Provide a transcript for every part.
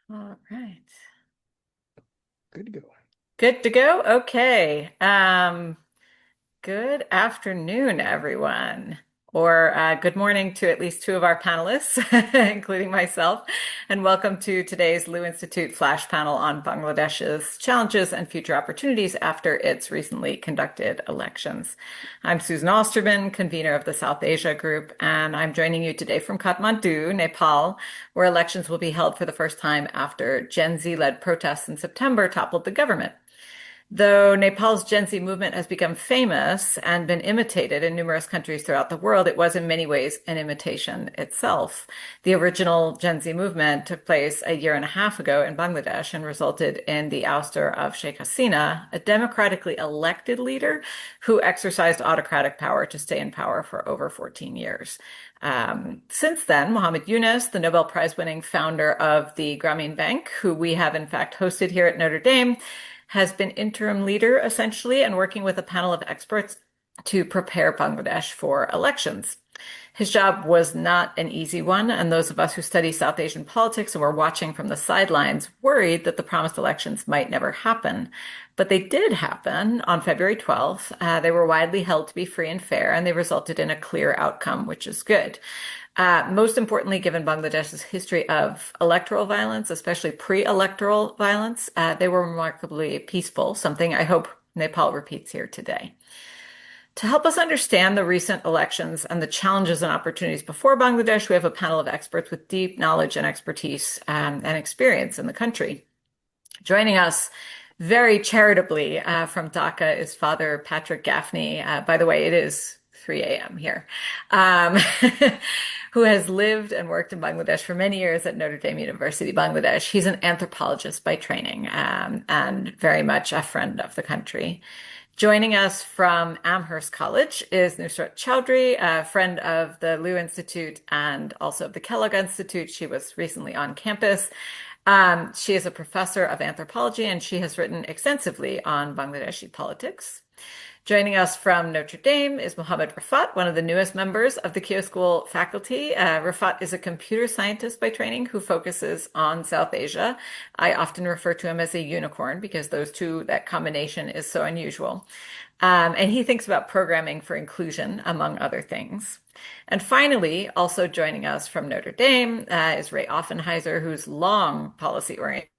All right. Good to go. Good to go? Okay. Good afternoon, everyone. Or good morning to at least two of our panelists, including myself. And welcome to today's Lu Institute Flash panel on Bangladesh's challenges and future opportunities after its recently conducted elections. I'm Susan Osterman, convener of the South Asia Group, and I'm joining you today from Kathmandu, Nepal, where elections will be held for the first time after Gen Z-led protests in September toppled the government. Though Nepal's Gen Z movement has become famous and been imitated in numerous countries throughout the world, it was in many ways an imitation itself. The original Gen Z movement took place a year and a half ago in Bangladesh and resulted in the ouster of Sheikh Hasina, a democratically elected leader who exercised autocratic power to stay in power for over 14 years. Since then, Mohammad Yunus, the Nobel Prize winning founder of the Grameen Bank, who we have in fact hosted here at Notre Dame, has been interim leader essentially and working with a panel of experts to prepare Bangladesh for elections. His job was not an easy one, and those of us who study South Asian politics and were watching from the sidelines worried that the promised elections might never happen. But they did happen on February 12th. They were widely held to be free and fair, and they resulted in a clear outcome, which is good. Most importantly, given Bangladesh's history of electoral violence, especially pre-electoral violence, they were remarkably peaceful, something I hope Nepal repeats here today. To help us understand the recent elections and the challenges and opportunities before Bangladesh, we have a panel of experts with deep knowledge and expertise and experience in the country. Joining us very charitably from Dhaka is Father Patrick Gaffney. By the way, it is 3 a.m. here, um, who has lived and worked in Bangladesh for many years at Notre Dame University, Bangladesh. He's an anthropologist by training and very much a friend of the country. Joining us from Amherst College is Nusrat Chowdhury, a friend of the Lu Institute and also of the Keough Institute. She was recently on campus. She is a professor of anthropology and she has written extensively on Bangladeshi politics. Joining us from Notre Dame is Mohammad Rifat, one of the newest members of the Keough School faculty. Rifat is a computer scientist by training who focuses on South Asia. I often refer to him as a unicorn because that combination is so unusual. And he thinks about programming for inclusion, among other things. And finally, also joining us from Notre Dame is Ray Offenheiser, whose long policy-oriented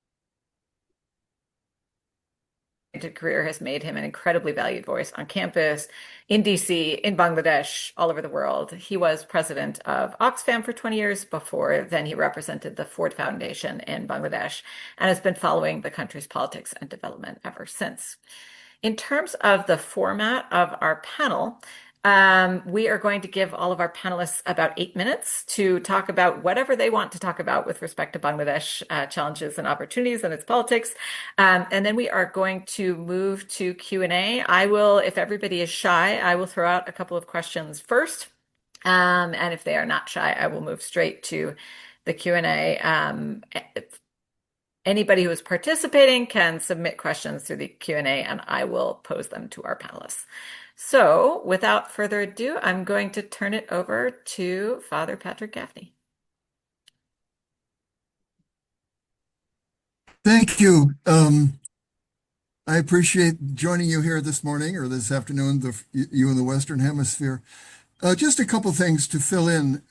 career has made him an incredibly valued voice on campus, in DC, in Bangladesh, all over the world. He was president of Oxfam for 20 years. Before then, he represented the Ford Foundation in Bangladesh and has been following the country's politics and development ever since. In terms of the format of our panel, we are going to give all of our panelists about 8 minutes to talk about whatever they want to talk about with respect to Bangladesh challenges and opportunities and its politics. And then we are going to move to Q&A. I will, if everybody is shy, I will throw out a couple of questions first. And if they are not shy, I will move straight to the Q&A. Anybody who is participating can submit questions through the Q&A and I will pose them to our panelists. So without further ado, I'm going to turn it over to Father Patrick Gaffney. Thank you. I appreciate joining you here this morning or this afternoon, you in the Western Hemisphere. Just a couple things to fill in.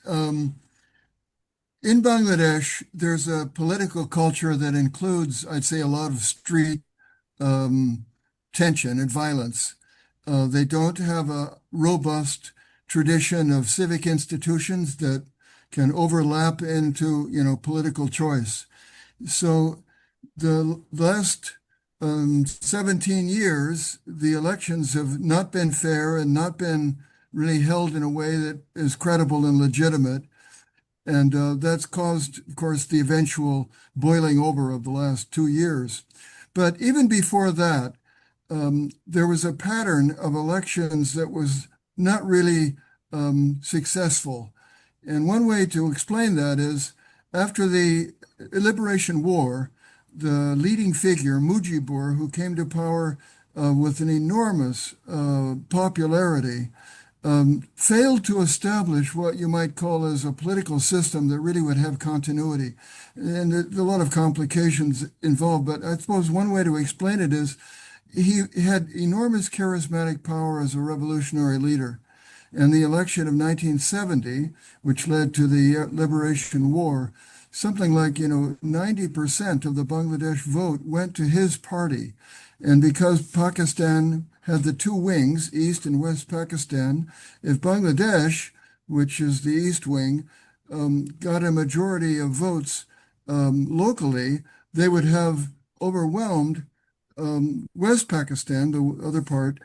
In Bangladesh, there's a political culture that includes, I'd say, a lot of street tension and violence. They don't have a robust tradition of civic institutions that can overlap into, political choice. So the last 17 years, the elections have not been fair and not been really held in a way that is credible and legitimate. And that's caused, of course, the eventual boiling over of the last 2 years. But even before that, there was a pattern of elections that was not really successful. And one way to explain that is after the Liberation War, the leading figure, Mujibur, who came to power with an enormous popularity, failed to establish what you might call as a political system that really would have continuity. And a lot of complications involved, but I suppose one way to explain it is he had enormous charismatic power as a revolutionary leader. And the election of 1970, which led to the Liberation War, something like, 90% of the Bangladesh vote went to his party. And because Pakistan had the two wings, East and West Pakistan, if Bangladesh, which is the East wing, got a majority of votes locally, they would have overwhelmed West Pakistan, the other part,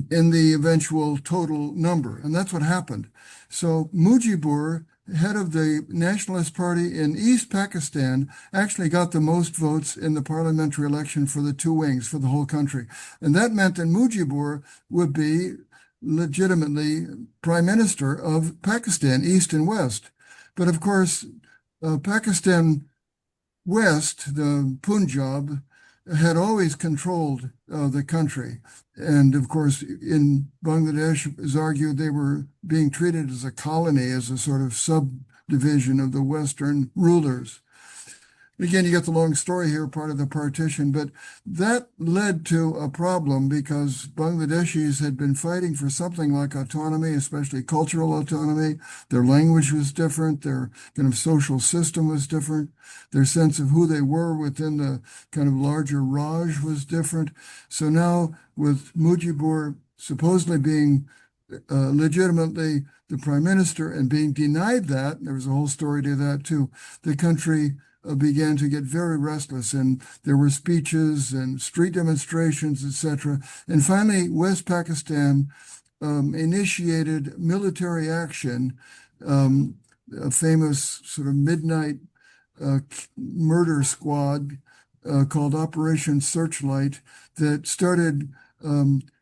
in the eventual total number. And that's what happened. So Mujibur, head of the Nationalist Party in East Pakistan, actually got the most votes in the parliamentary election for the two wings for the whole country. And that meant that Mujibur would be legitimately prime minister of Pakistan, East and West. But of course, Pakistan West, the Punjab, had always controlled the country. And of course, in Bangladesh, it was argued they were being treated as a colony, as a sort of subdivision of the Western rulers. Again, you get the long story here, part of the partition, but that led to a problem because Bangladeshis had been fighting for something like autonomy, especially cultural autonomy. Their language was different, their kind of social system was different, their sense of who they were within the kind of larger Raj was different. So now, with Mujibur supposedly being legitimately the prime minister and being denied that, there was a whole story to that too, the country began to get very restless, and there were speeches and street demonstrations, etc. And finally, West Pakistan initiated military action, a famous sort of midnight murder squad called Operation Searchlight that started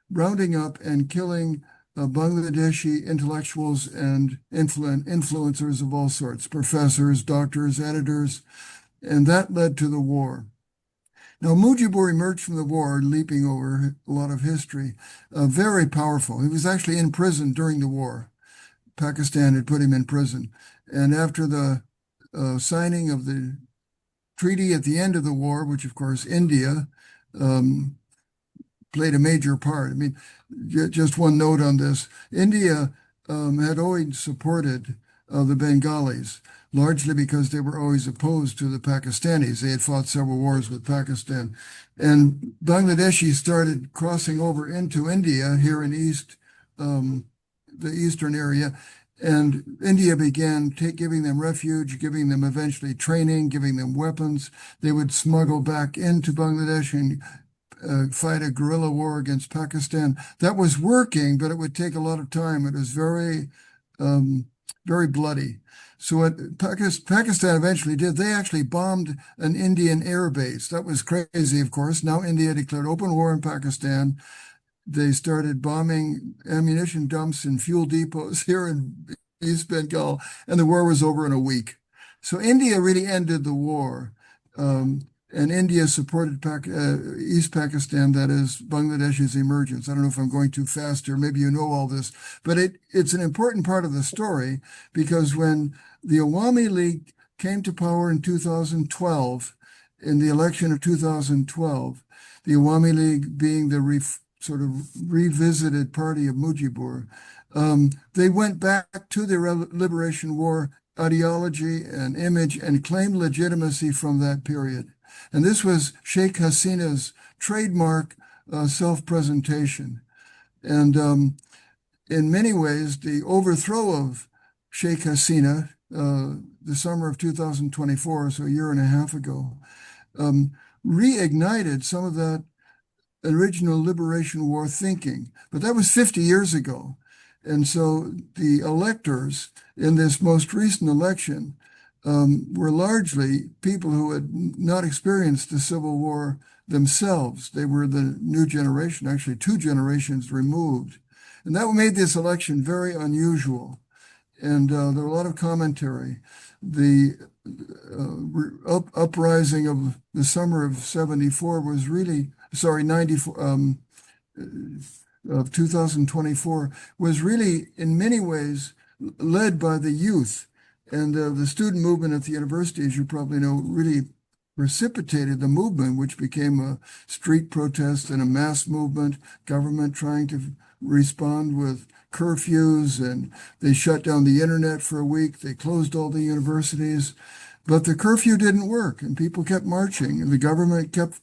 rounding up and killing Bangladeshi intellectuals and influencers of all sorts, professors, doctors, editors, and that led to the war. Now, Mujibur emerged from the war, leaping over a lot of history, very powerful. He was actually in prison during the war. Pakistan had put him in prison. And after the signing of the treaty at the end of the war, which of course India played a major part. I mean, just one note on this. India had always supported the Bengalis, largely because they were always opposed to the Pakistanis. They had fought several wars with Pakistan. And Bangladeshi started crossing over into India here in the eastern area. And India began giving them refuge, giving them eventually training, giving them weapons. They would smuggle back into Bangladesh and fight a guerrilla war against Pakistan. That was working, but it would take a lot of time. It was very, very bloody. So what Pakistan eventually did, they actually bombed an Indian air base. That was crazy, of course. Now India declared open war in Pakistan. They started bombing ammunition dumps and fuel depots here in East Bengal, and the war was over in a week. So India really ended the war. And India supported East Pakistan, that is, Bangladesh's emergence. I don't know if I'm going too fast here. Maybe you know all this. But it's an important part of the story because when the Awami League came to power in 2012, in the election of 2012, the Awami League being the sort of revisited party of Mujibur, they went back to their Liberation War ideology and image and claimed legitimacy from that period. And this was Sheikh Hasina's trademark self-presentation. And in many ways, the overthrow of Sheikh Hasina, the summer of 2024, so a year and a half ago, reignited some of that original Liberation War thinking. But that was 50 years ago. And so the electors in this most recent election were largely people who had not experienced the Civil War themselves. They were the new generation, actually 2 generations removed. And that made this election very unusual. And there were a lot of commentary. The uprising of the summer of 74 was really, sorry, 94, of 2024 was really, in many ways, led by the youth. And the student movement at the university, as you probably know, really precipitated the movement, which became a street protest and a mass movement, government trying to respond with curfews, and they shut down the internet for a week. They closed all the universities. But the curfew didn't work, and people kept marching, and the government kept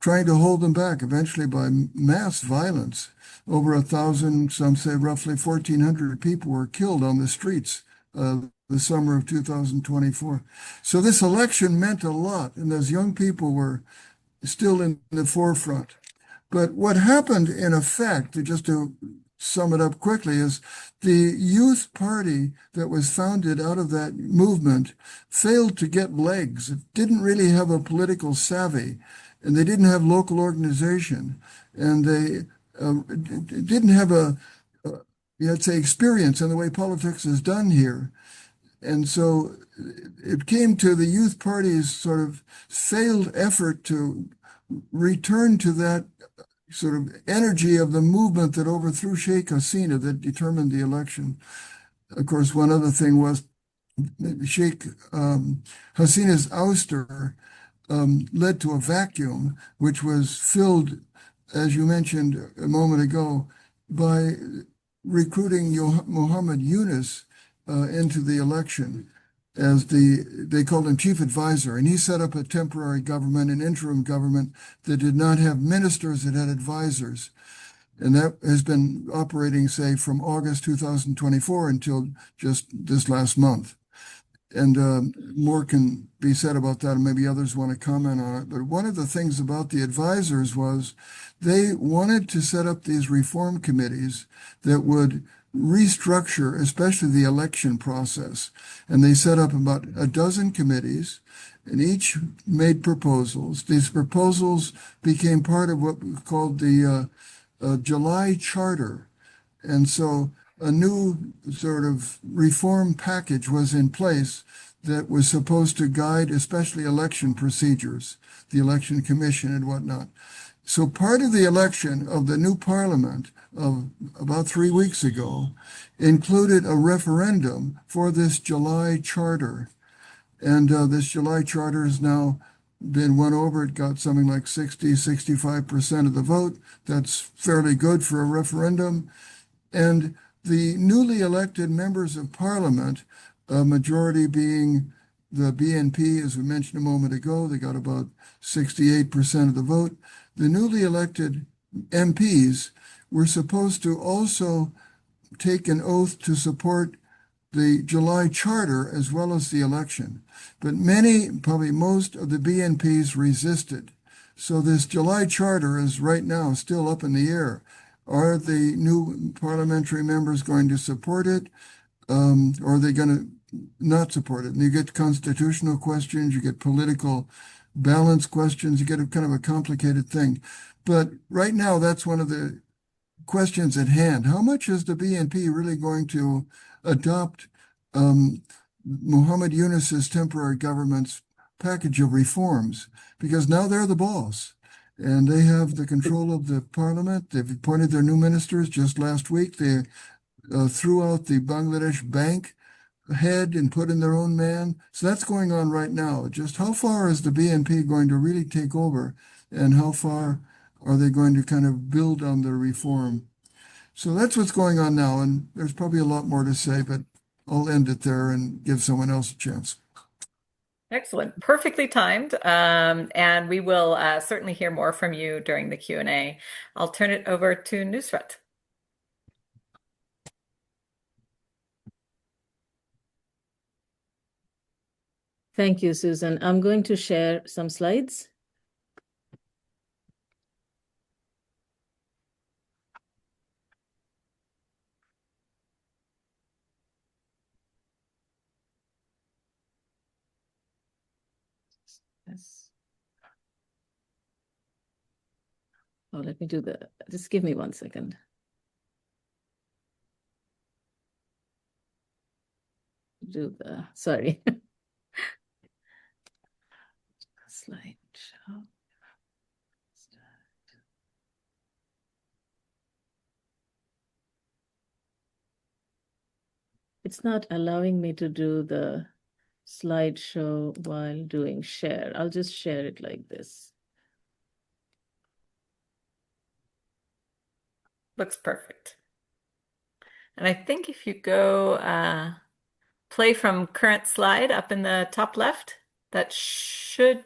trying to hold them back, eventually by mass violence. Over 1,000, some say roughly 1,400 people were killed on the streets the summer of 2024. So this election meant a lot, and those young people were still in the forefront. But what happened in effect, just to sum it up quickly, is the youth party that was founded out of that movement failed to get legs. It didn't really have a political savvy, and they didn't have local organization, and they didn't have let's say, experience in the way politics is done here. And so it came to the youth party's sort of failed effort to return to that sort of energy of the movement that overthrew Sheikh Hasina that determined the election. Of course, one other thing was Sheikh Hasina's ouster led to a vacuum, which was filled, as you mentioned a moment ago, by recruiting Mohammad Yunus into the election as they called him chief advisor. And he set up a temporary government, an interim government that did not have ministers, it had advisors. And that has been operating, say, from August 2024 until just this last month. And more can be said about that, and maybe others want to comment on it. But one of the things about the advisors was they wanted to set up these reform committees that would restructure, especially the election process. And they set up about a dozen committees, and each made proposals. These proposals became part of what we called the July Charter. And so a new sort of reform package was in place that was supposed to guide especially election procedures, the election commission and whatnot. So part of the election of the new parliament of about 3 weeks ago included a referendum for this July Charter. And this July Charter has now been won over. It got something like 65% of the vote. That's fairly good for a referendum. And the newly elected members of parliament, a majority being the BNP, as we mentioned a moment ago, they got about 68% of the vote. The newly elected MPs were supposed to also take an oath to support the July Charter as well as the election. But many, probably most of the BNPs resisted. So this July Charter is right now still up in the air. Are the new parliamentary members going to support it? Or are they going to not support it? And you get constitutional questions, you get political balance questions, you get a kind of a complicated thing. But right now, that's one of the questions at hand. How much is the BNP really going to adopt Mohammad Yunus's temporary government's package of reforms? Because now they're the boss. And they have the control of the parliament. They've appointed their new ministers just last week. They threw out the Bangladesh bank head and put in their own man. So that's going on right now. Just how far is the BNP going to really take over, and how far are they going to kind of build on their reform? So that's what's going on now. And there's probably a lot more to say, but I'll end it there and give someone else a chance. Excellent. Perfectly timed. And we will certainly hear more from you during the Q&A. I'll turn it over to Nusrat. Thank you, Susan. I'm going to share some slides. Yes. Oh, let me do just give me 1 second. Sorry. Slideshow. It's not allowing me to do the slideshow while doing share. I'll just share it like this. Looks perfect. And I think if you go play from current slide up in the top left, that should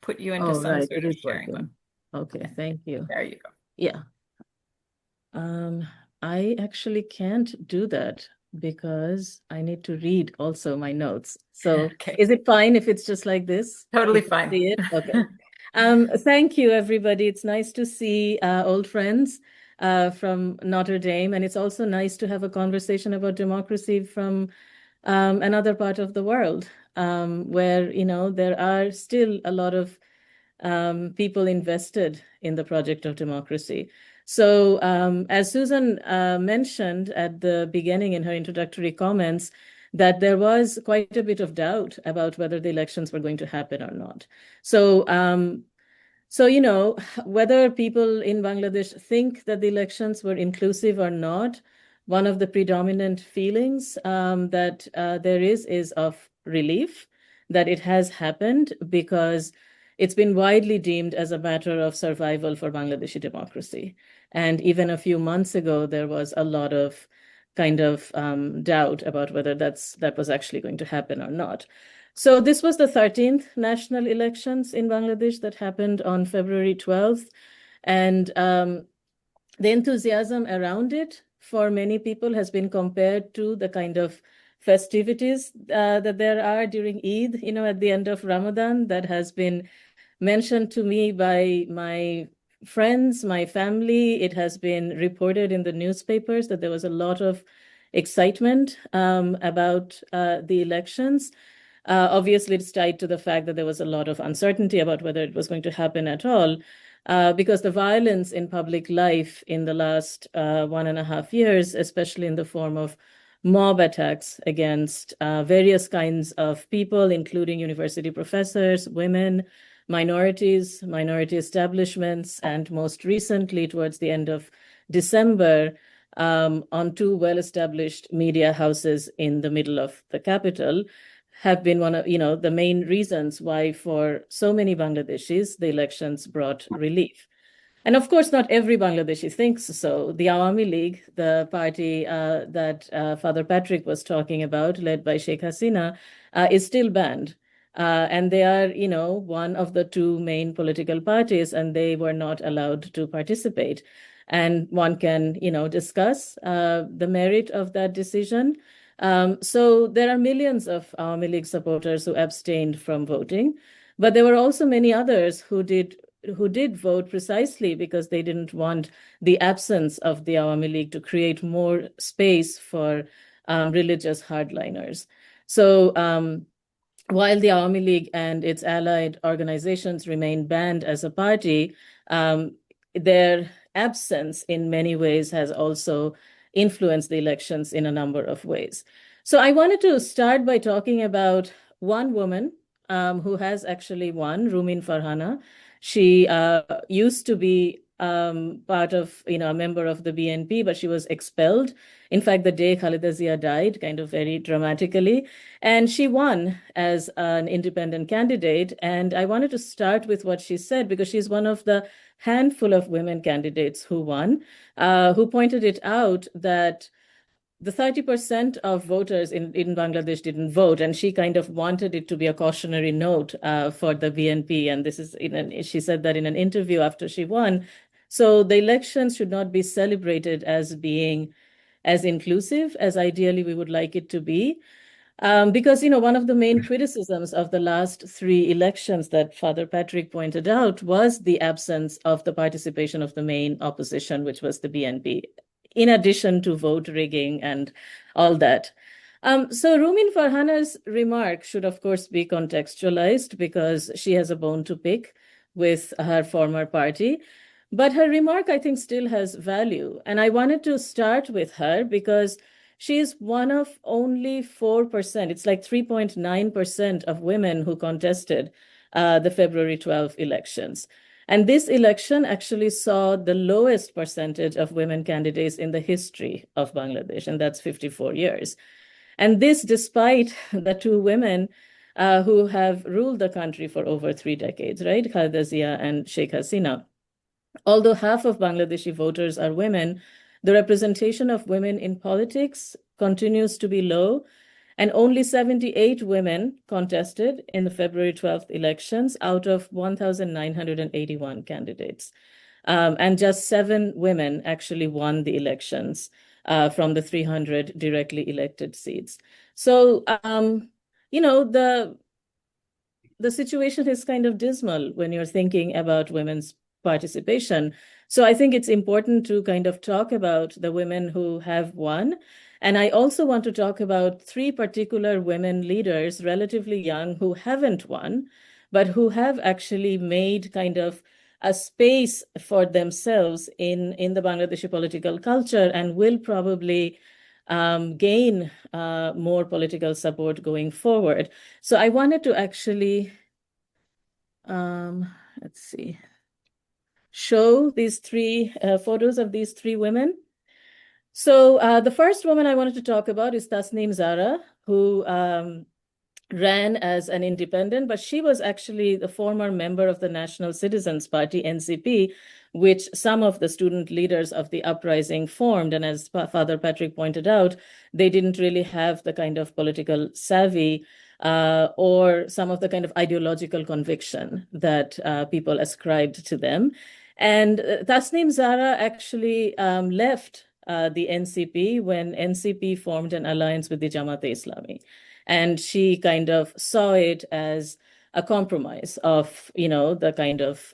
put you into Oh, some right, sort it of is sharing mode. working. Okay, thank you. There you go. Yeah. I actually can't do that because I need to read also my notes. So Okay, is it fine if it's just like this? totally You can fine. see it? Okay. Thank you, everybody. It's nice to see old friends from Notre Dame, and it's also nice to have a conversation about democracy from another part of the world, where, there are still a lot of people invested in the project of democracy. So, as Susan mentioned at the beginning in her introductory comments, that there was quite a bit of doubt about whether the elections were going to happen or not. So, whether people in Bangladesh think that the elections were inclusive or not, one of the predominant feelings that there is of relief that it has happened, because it's been widely deemed as a matter of survival for Bangladeshi democracy. And even a few months ago, there was a lot of kind of doubt about whether that was actually going to happen or not. So this was the 13th national elections in Bangladesh that happened on February 12th. And the enthusiasm around it for many people has been compared to the kind of festivities that there are during Eid, at the end of Ramadan, that has been mentioned to me by my friends, my family. It has been reported in the newspapers that there was a lot of excitement about the elections. Obviously, it's tied to the fact that there was a lot of uncertainty about whether it was going to happen at all, because the violence in public life in the last 1.5 years, especially in the form of mob attacks against various kinds of people, including university professors, women, minorities, minority establishments, and most recently, towards the end of December, on two well-established media houses in the middle of the capital, have been one of the main reasons why, for so many Bangladeshis, the elections brought relief. And of course, not every Bangladeshi thinks so. The Awami League, the party that Father Patrick was talking about, led by Sheikh Hasina, is still banned. And they are, one of the two main political parties, and they were not allowed to participate. And one can, discuss the merit of that decision. So there are millions of Awami League supporters who abstained from voting, but there were also many others who did vote precisely because they didn't want the absence of the Awami League to create more space for religious hardliners. So while the Awami League and its allied organizations remain banned as a party, their absence in many ways has also influenced the elections in a number of ways. So I wanted to start by talking about one woman who has actually won, Rumin Farhana. She used to be part of, a member of the BNP, but she was expelled. In fact, the day Khaleda Zia died, kind of very dramatically, and she won as an independent candidate. And I wanted to start with what she said, because she's one of the handful of women candidates who won, who pointed it out that the 30% of voters in Bangladesh didn't vote, and she kind of wanted it to be a cautionary note for the BNP. And this is she said that in an interview after she won. So the elections should not be celebrated as being as inclusive as ideally we would like it to be. Because, one of the main criticisms of the last three elections that Father Patrick pointed out was the absence of the participation of the main opposition, which was the BNP, in addition to vote rigging and all that. So Rumin Farhana's remark should, of course, be contextualized because she has a bone to pick with her former party. But her remark, I think, still has value. And I wanted to start with her because she's one of only 4%. It's like 3.9% of women who contested the February 12 elections. And this election actually saw the lowest percentage of women candidates in the history of Bangladesh, and that's 54 years. And this despite the two women who have ruled the country for over 3 decades, right? Khaleda Zia and Sheikh Hasina. Although half of Bangladeshi voters are women, the representation of women in politics continues to be low, and only 78 women contested in the February 12th elections out of 1,981 candidates. And just 7 women actually won the elections from the 300 directly elected seats. So, the situation is kind of dismal when you're thinking about women's participation. So I think it's important to kind of talk about the women who have won. And I also want to talk about 3 particular women leaders, relatively young, who haven't won, but who have actually made kind of a space for themselves in the Bangladeshi political culture and will probably gain more political support going forward. So I wanted to actually, let's see, show these 3 photos of these 3 women. So the first woman I wanted to talk about is Tasneem Zara, who ran as an independent, but she was actually the former member of the National Citizens Party, NCP, which some of the student leaders of the uprising formed. And as Father Patrick pointed out, they didn't really have the kind of political savvy or some of the kind of ideological conviction that people ascribed to them. And Tasneem Zara actually left the NCP when NCP formed an alliance with the Jamaat-e-Islami. And she kind of saw it as a compromise of, the kind of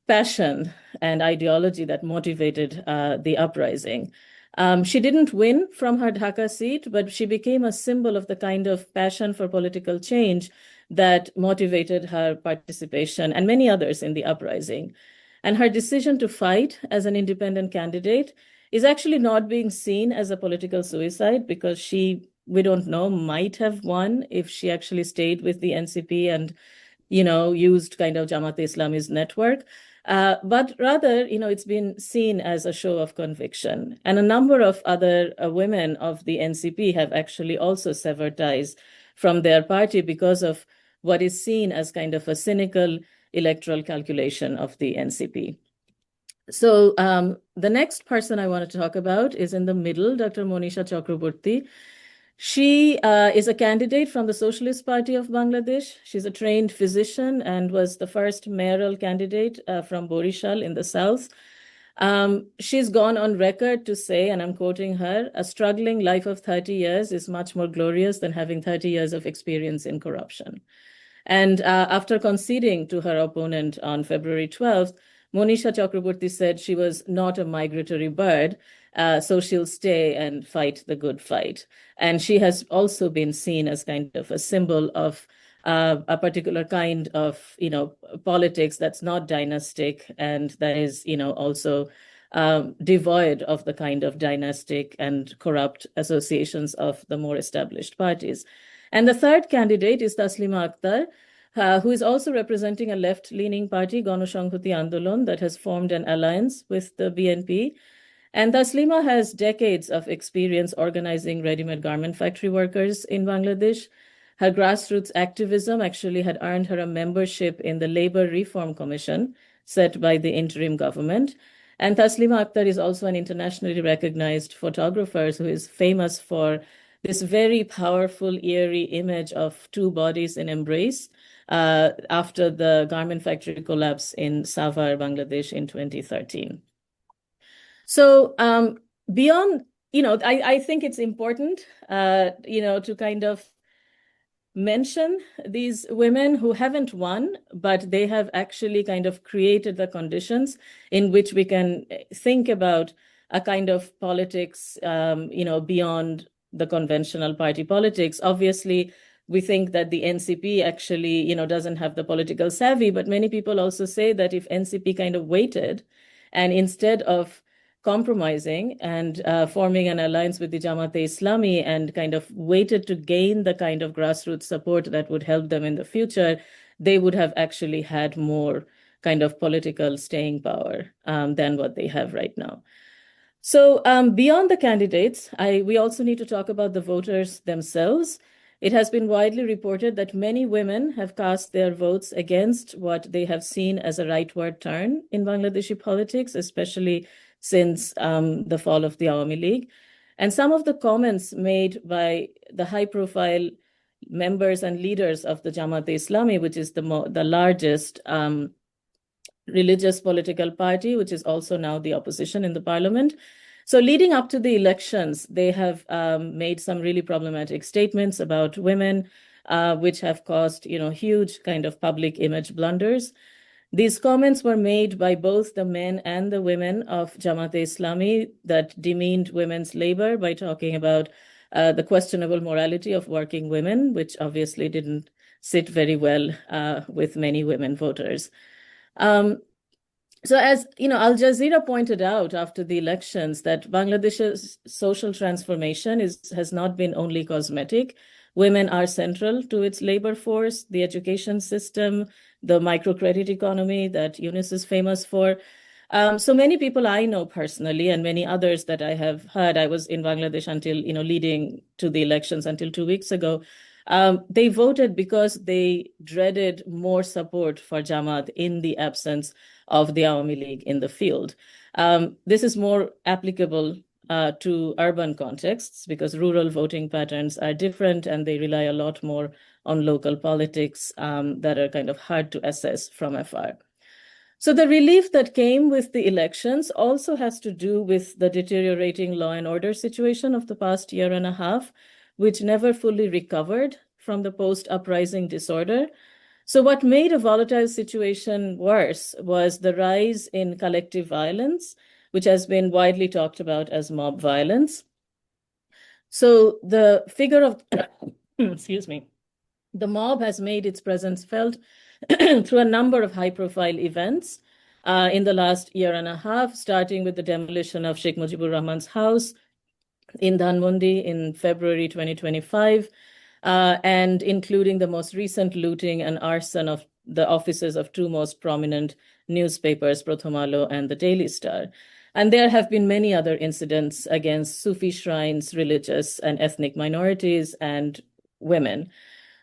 passion and ideology that motivated the uprising. She didn't win from her Dhaka seat, but she became a symbol of the kind of passion for political change that motivated her participation and many others in the uprising. And her decision to fight as an independent candidate is actually not being seen as a political suicide because we don't know, might have won if she actually stayed with the NCP and, used kind of Jamaat-e-Islami's network. But rather, it's been seen as a show of conviction. And a number of other women of the NCP have actually also severed ties from their party because of what is seen as kind of a cynical electoral calculation of the NCP. So the next person I want to talk about is in the middle, Dr. Monisha Chakraborty. She is a candidate from the Socialist Party of Bangladesh. She's a trained physician and was the first mayoral candidate from Borishal in the south. She's gone on record to say, and I'm quoting her, a struggling life of 30 years is much more glorious than having 30 years of experience in corruption. And after conceding to her opponent on February 12th, Monisha Chakraborty said she was not a migratory bird, so she'll stay and fight the good fight. And she has also been seen as kind of a symbol of a particular kind of, politics that's not dynastic and that is, also devoid of the kind of dynastic and corrupt associations of the more established parties. And the third candidate is Taslima Akhtar, who is also representing a left-leaning party, Ganashanghati Andolon, that has formed an alliance with the BNP. And Taslima has decades of experience organizing ready-made garment factory workers in Bangladesh. Her grassroots activism actually had earned her a membership in the Labor Reform Commission set by the interim government. And Taslima Akhtar is also an internationally recognized photographer who is famous for this very powerful, eerie image of 2 bodies in embrace after the garment factory collapse in Savar, Bangladesh in 2013. So beyond, I think it's important, to kind of mention these women who haven't won, but they have actually kind of created the conditions in which we can think about a kind of politics, beyond the conventional party politics. Obviously, we think that the NCP actually, doesn't have the political savvy, but many people also say that if NCP kind of waited and instead of compromising and forming an alliance with the Jamaat-e-Islami and kind of waited to gain the kind of grassroots support that would help them in the future, they would have actually had more kind of political staying power than what they have right now. So beyond the candidates, we also need to talk about the voters themselves. It has been widely reported that many women have cast their votes against what they have seen as a rightward turn in Bangladeshi politics, especially since the fall of the Awami League. And some of the comments made by the high-profile members and leaders of the Jamaat-e-Islami, which is the largest religious political party, which is also now the opposition in the parliament. So leading up to the elections, they have made some really problematic statements about women, which have caused, huge kind of public image blunders. These comments were made by both the men and the women of Jamaat-e-Islami that demeaned women's labor by talking about the questionable morality of working women, which obviously didn't sit very well with many women voters. So as Al Jazeera pointed out after the elections that Bangladesh's social transformation has not been only cosmetic. Women are central to its labor force, the education system, the microcredit economy that Yunus is famous for. So many people I know personally and many others that I have heard, I was in Bangladesh until, leading to the elections until 2 weeks ago. They voted because they dreaded more support for Jamaat in the absence of the Awami League in the field. This is more applicable to urban contexts because rural voting patterns are different and they rely a lot more on local politics that are kind of hard to assess from afar. So the relief that came with the elections also has to do with the deteriorating law and order situation of the past year and a half, which never fully recovered from the post-uprising disorder. So what made a volatile situation worse was the rise in collective violence, which has been widely talked about as mob violence. So the figure of, excuse me, the mob has made its presence felt through a number of high-profile events in the last year and a half, starting with the demolition of Sheikh Mujibur Rahman's house in Dhanmondi in February 2025, and including the most recent looting and arson of the offices of two most prominent newspapers, Prothom Alo and the Daily Star. And there have been many other incidents against Sufi shrines, religious and ethnic minorities, and women.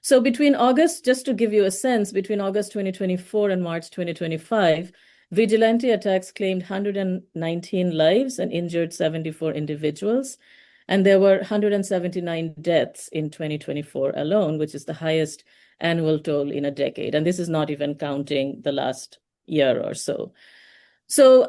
So between August, just to give you a sense, between August 2024 and March 2025, vigilante attacks claimed 119 lives and injured 74 individuals. And there were 179 deaths in 2024 alone, which is the highest annual toll in a decade. And this is not even counting the last year or so. So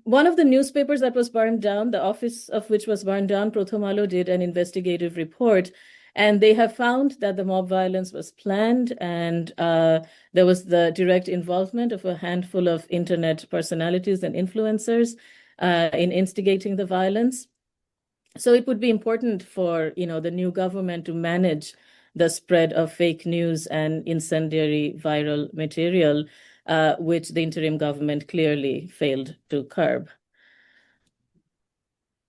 one of the newspapers that was burned down, the office of which was burned down, Prothom Alo, did an investigative report. And they have found that the mob violence was planned and there was the direct involvement of a handful of internet personalities and influencers in instigating the violence. So it would be important for, the new government to manage the spread of fake news and incendiary viral material, which the interim government clearly failed to curb.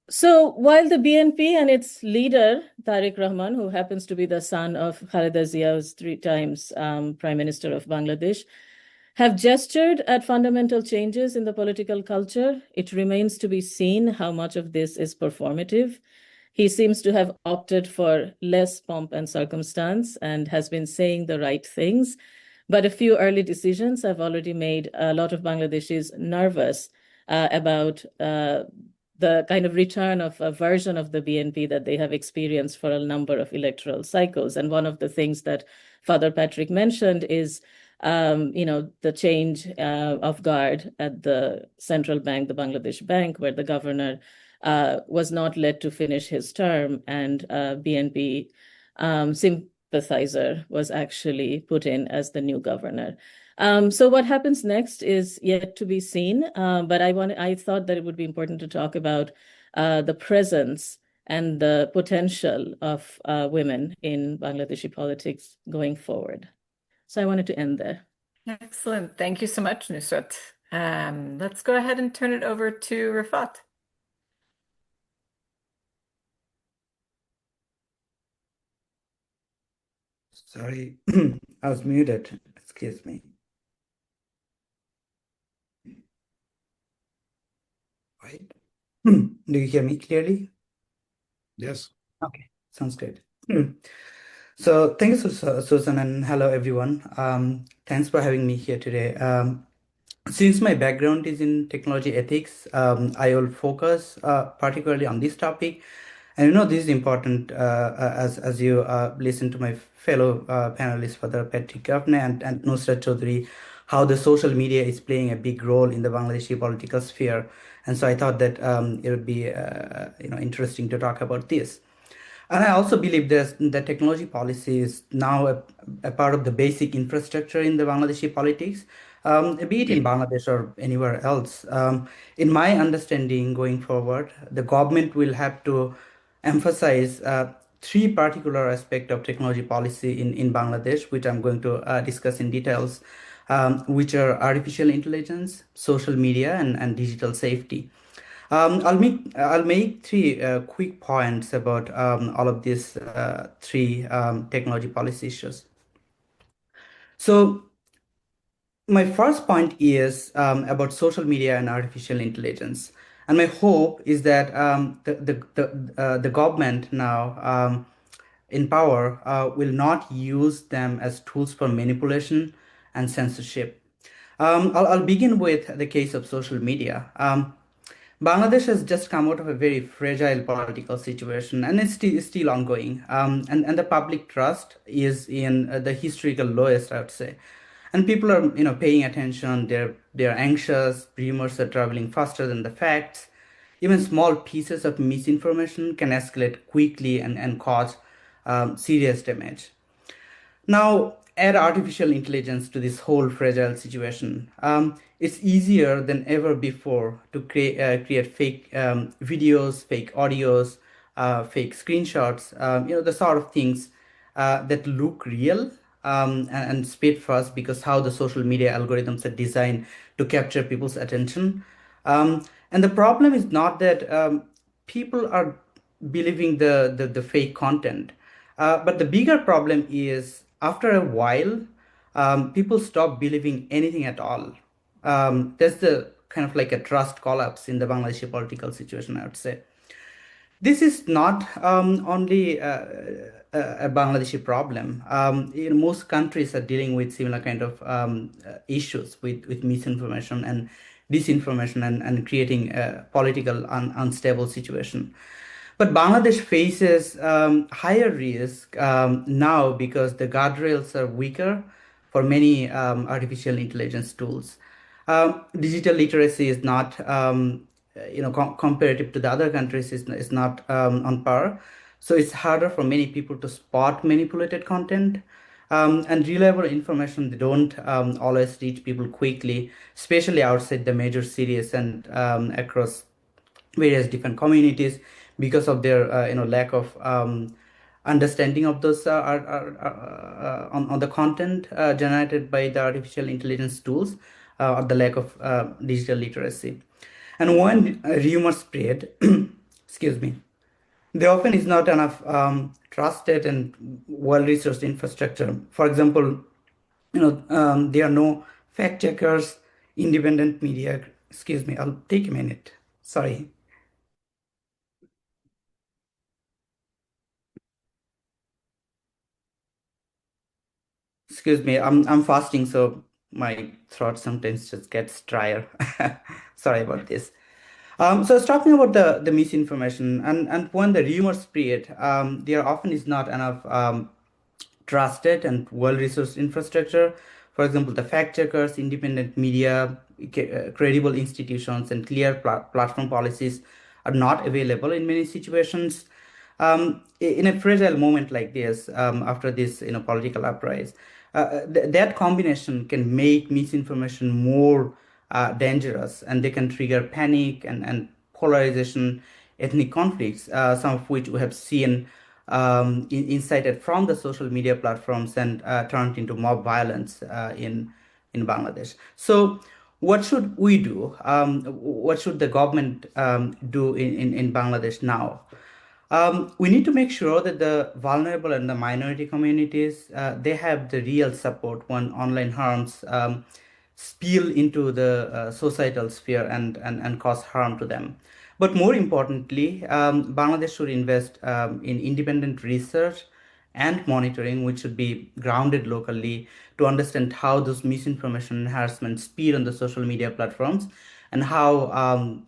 So while the BNP and its leader, Tarique Rahman, who happens to be the son of Khaleda Zia, who's 3 times Prime Minister of Bangladesh, have gestured at fundamental changes in the political culture, it remains to be seen how much of this is performative. He seems to have opted for less pomp and circumstance and has been saying the right things. But a few early decisions have already made a lot of Bangladeshis nervous about the kind of return of a version of the BNP that they have experienced for a number of electoral cycles. And one of the things that Father Patrick mentioned is, the change of guard at the central bank, the Bangladesh Bank, where the governor was not let to finish his term, and BNP sympathizer was actually put in as the new governor. So what happens next is yet to be seen, but I thought that it would be important to talk about the presence and the potential of women in Bangladeshi politics going forward. So I wanted to end there. Excellent. Thank you so much, Nusrat. Let's go ahead and turn it over to Rifat. Sorry, I was muted. Excuse me. Right. Do you hear me clearly? Yes. Okay, sounds great. So thank you, Susan, and hello, everyone. Thanks for having me here today. Since my background is in technology ethics, I will focus particularly on this topic. And this is important as you listen to my fellow panelists, Father Tarique Rahman and Nusrat Chowdhury, how the social media is playing a big role in the Bangladeshi political sphere. And so I thought that it would be interesting to talk about this. And I also believe that technology policy is now a part of the basic infrastructure in the Bangladeshi politics, be it in Bangladesh or anywhere else. In my understanding, going forward, the government will have to emphasize three particular aspects of technology policy in Bangladesh, which I'm going to discuss in details, which are artificial intelligence, social media, and digital safety. I'll make three quick points about all of these three technology policy issues. So my first point is about social media and artificial intelligence, and my hope is that the government now in power will not use them as tools for manipulation and censorship. I'll begin with the case of social media. Bangladesh has just come out of a very fragile political situation, and it's still ongoing. And the public trust is in the historical lowest, I would say. And people are, paying attention. They're anxious. Rumors are traveling faster than the facts. Even small pieces of misinformation can escalate quickly and cause serious damage. Now, add artificial intelligence to this whole fragile situation. It's easier than ever before to create fake videos, fake audios, fake screenshots, the sort of things that look real and speed fast because how the social media algorithms are designed to capture people's attention. And the problem is not that people are believing the fake content. But the bigger problem is after a while, people stop believing anything at all. There's the kind of like a trust collapse in the Bangladeshi political situation, I would say. This is not only a Bangladeshi problem. Most countries are dealing with similar kind of issues with misinformation and disinformation and creating a political unstable situation. But Bangladesh faces higher risk now because the guardrails are weaker for many artificial intelligence tools. Digital literacy is not, comparative to the other countries, is not on par. So it's harder for many people to spot manipulated content. And reliable information, they don't always reach people quickly, especially outside the major cities and across various different communities because of their lack of understanding of those on the content generated by the artificial intelligence tools or the lack of digital literacy. And when rumors spread, excuse me, there often is not enough trusted and well-resourced infrastructure. For example, there are no fact checkers, independent media. Excuse me, I'll take a minute. Sorry. Excuse me, I'm fasting, so my throat sometimes just gets drier. Sorry about this. So I was talking about the misinformation, and when the rumors spread, there often is not enough trusted and well-resourced infrastructure. For example, the fact checkers, independent media, credible institutions, and clear platform policies are not available in many situations. In a fragile moment like this, after this, political uprising, that combination can make misinformation more dangerous, and they can trigger panic and polarization, ethnic conflicts, some of which we have seen incited from the social media platforms and turned into mob violence in Bangladesh. So, what should we do? What should the government do in Bangladesh now? We need to make sure that the vulnerable and the minority communities they have the real support when online harms spill into the societal sphere and cause harm to them. But more importantly, Bangladesh should invest in independent research and monitoring, which should be grounded locally to understand how those misinformation and harassment speed on the social media platforms and how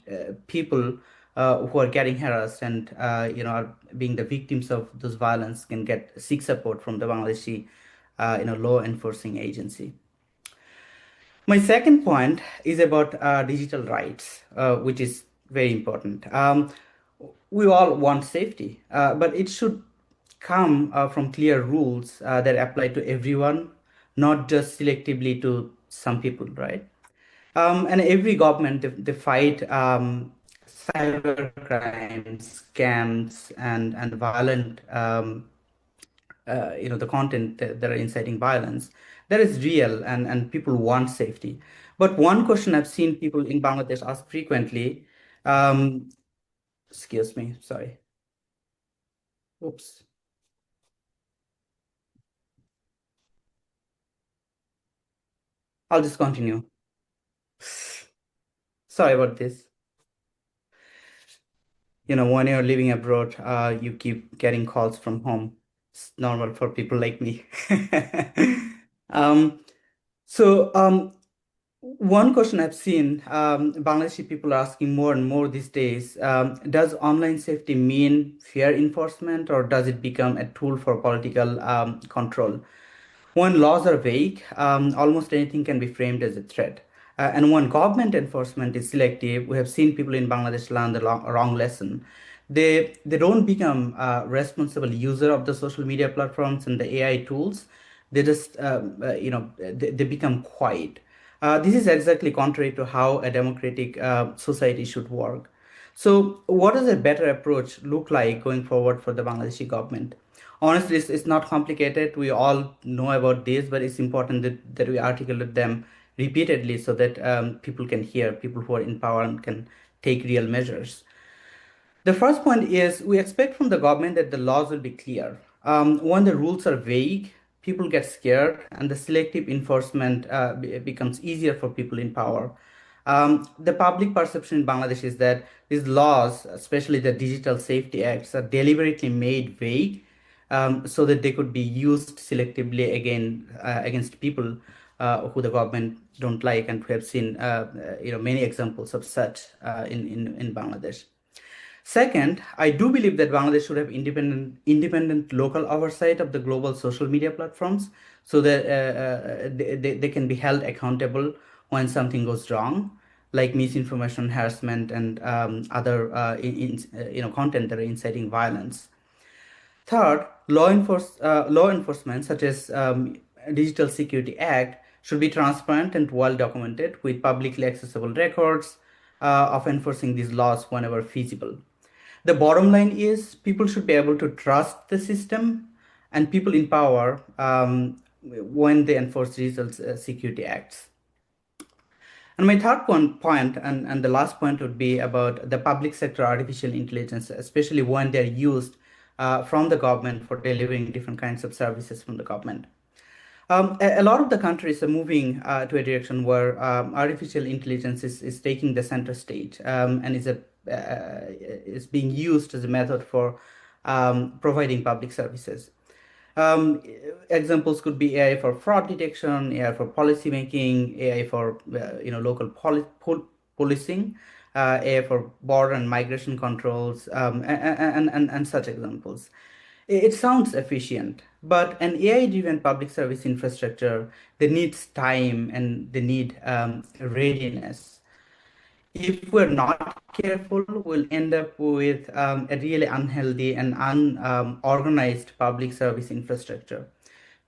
people who are getting harassed and are being the victims of those violence can seek support from the Bangladeshi law enforcing agency. My second point is about digital rights, which is very important. We all want safety, but it should come from clear rules that apply to everyone, not just selectively to some people, right? And every government, they fight cyber crimes, scams, and violent the content that are inciting violence, that is real, and people want safety. But one question I've seen people in Bangladesh ask frequently, um, excuse me, sorry, oops, I'll just continue. Sorry about this. When you're living abroad, you keep getting calls from home. It's normal for people like me. um, so one question I've seen Bangladeshi people are asking more and more these days, does online safety mean fair enforcement, or does it become a tool for political control? When laws are vague, almost anything can be framed as a threat. And when government enforcement is selective, we have seen people in Bangladesh learn the wrong lesson. They don't become responsible user of the social media platforms and the AI tools. They just they become quiet. This is exactly contrary to how a democratic society should work. So, what does a better approach look like going forward for the Bangladeshi government? Honestly, it's not complicated. We all know about this, but it's important that we articulate them repeatedly so that people can hear, people who are in power and can take real measures. The first point is we expect from the government that the laws will be clear. When the rules are vague, people get scared, and the selective enforcement becomes easier for people in power. The public perception in Bangladesh is that these laws, especially the Digital Safety Acts, are deliberately made vague so that they could be used selectively against people who the government don't like, and we have seen many examples of such in Bangladesh. Second, I do believe that Bangladesh should have independent local oversight of the global social media platforms so that they can be held accountable when something goes wrong, like misinformation, harassment, and other content that are inciting violence. Third, law enforcement, such as Digital Security Act, should be transparent and well documented with publicly accessible records of enforcing these laws whenever feasible. The bottom line is people should be able to trust the system and people in power when they enforce digital security acts. And my third point, and the last point would be about the public sector artificial intelligence, especially when they're used from the government for delivering different kinds of services from the government. A lot of the countries are moving to a direction where artificial intelligence is taking the center stage and is being used as a method for providing public services. Um, Examples could be AI for fraud detection, AI for policy making, AI for local policing, AI for border and migration controls, and such examples. It sounds efficient, but an AI-driven public service infrastructure, they needs time and they need readiness. If we're not careful, we'll end up with a really unhealthy and unorganized public service infrastructure.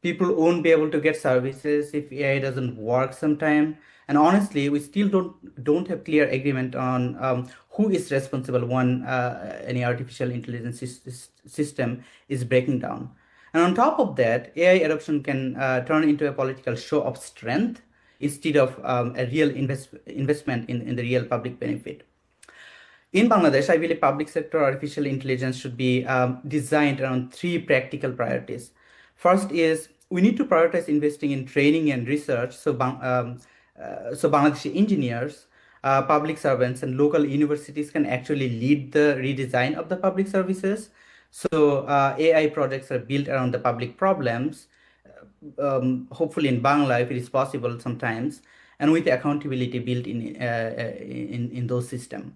People won't be able to get services if AI doesn't work sometime. And honestly, we still don't have clear agreement on who is responsible when any artificial intelligence system is breaking down. And on top of that, AI adoption can turn into a political show of strength instead of a real investment in the real public benefit. In Bangladesh, I believe public sector artificial intelligence should be designed around three practical priorities. First is we need to prioritize investing in training and research so Bangladeshi engineers public servants and local universities can actually lead the redesign of the public services. So AI projects are built around the public problems, hopefully in Bangla if it is possible sometimes, and with accountability built in those systems.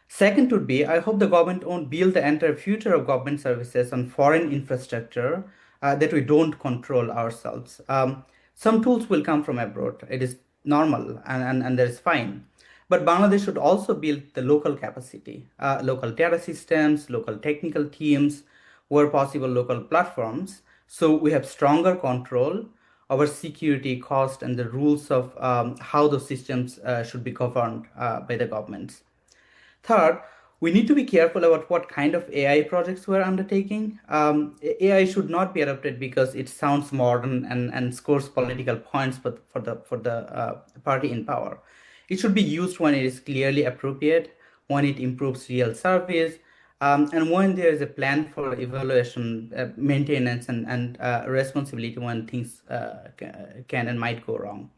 Second would be, I hope the government won't build the entire future of government services on foreign infrastructure that we don't control ourselves. Some tools will come from abroad. It is normal and that is fine. But Bangladesh should also build the local capacity, local data systems, local technical teams, where possible local platforms. So we have stronger control over security, cost, and the rules of how those systems should be governed by the governments. Third, we need to be careful about what kind of AI projects we're undertaking. AI should not be adopted because it sounds modern and scores political points for the party in power. It should be used when it is clearly appropriate, when it improves real service, and when there is a plan for evaluation, maintenance, and responsibility when things can and might go wrong.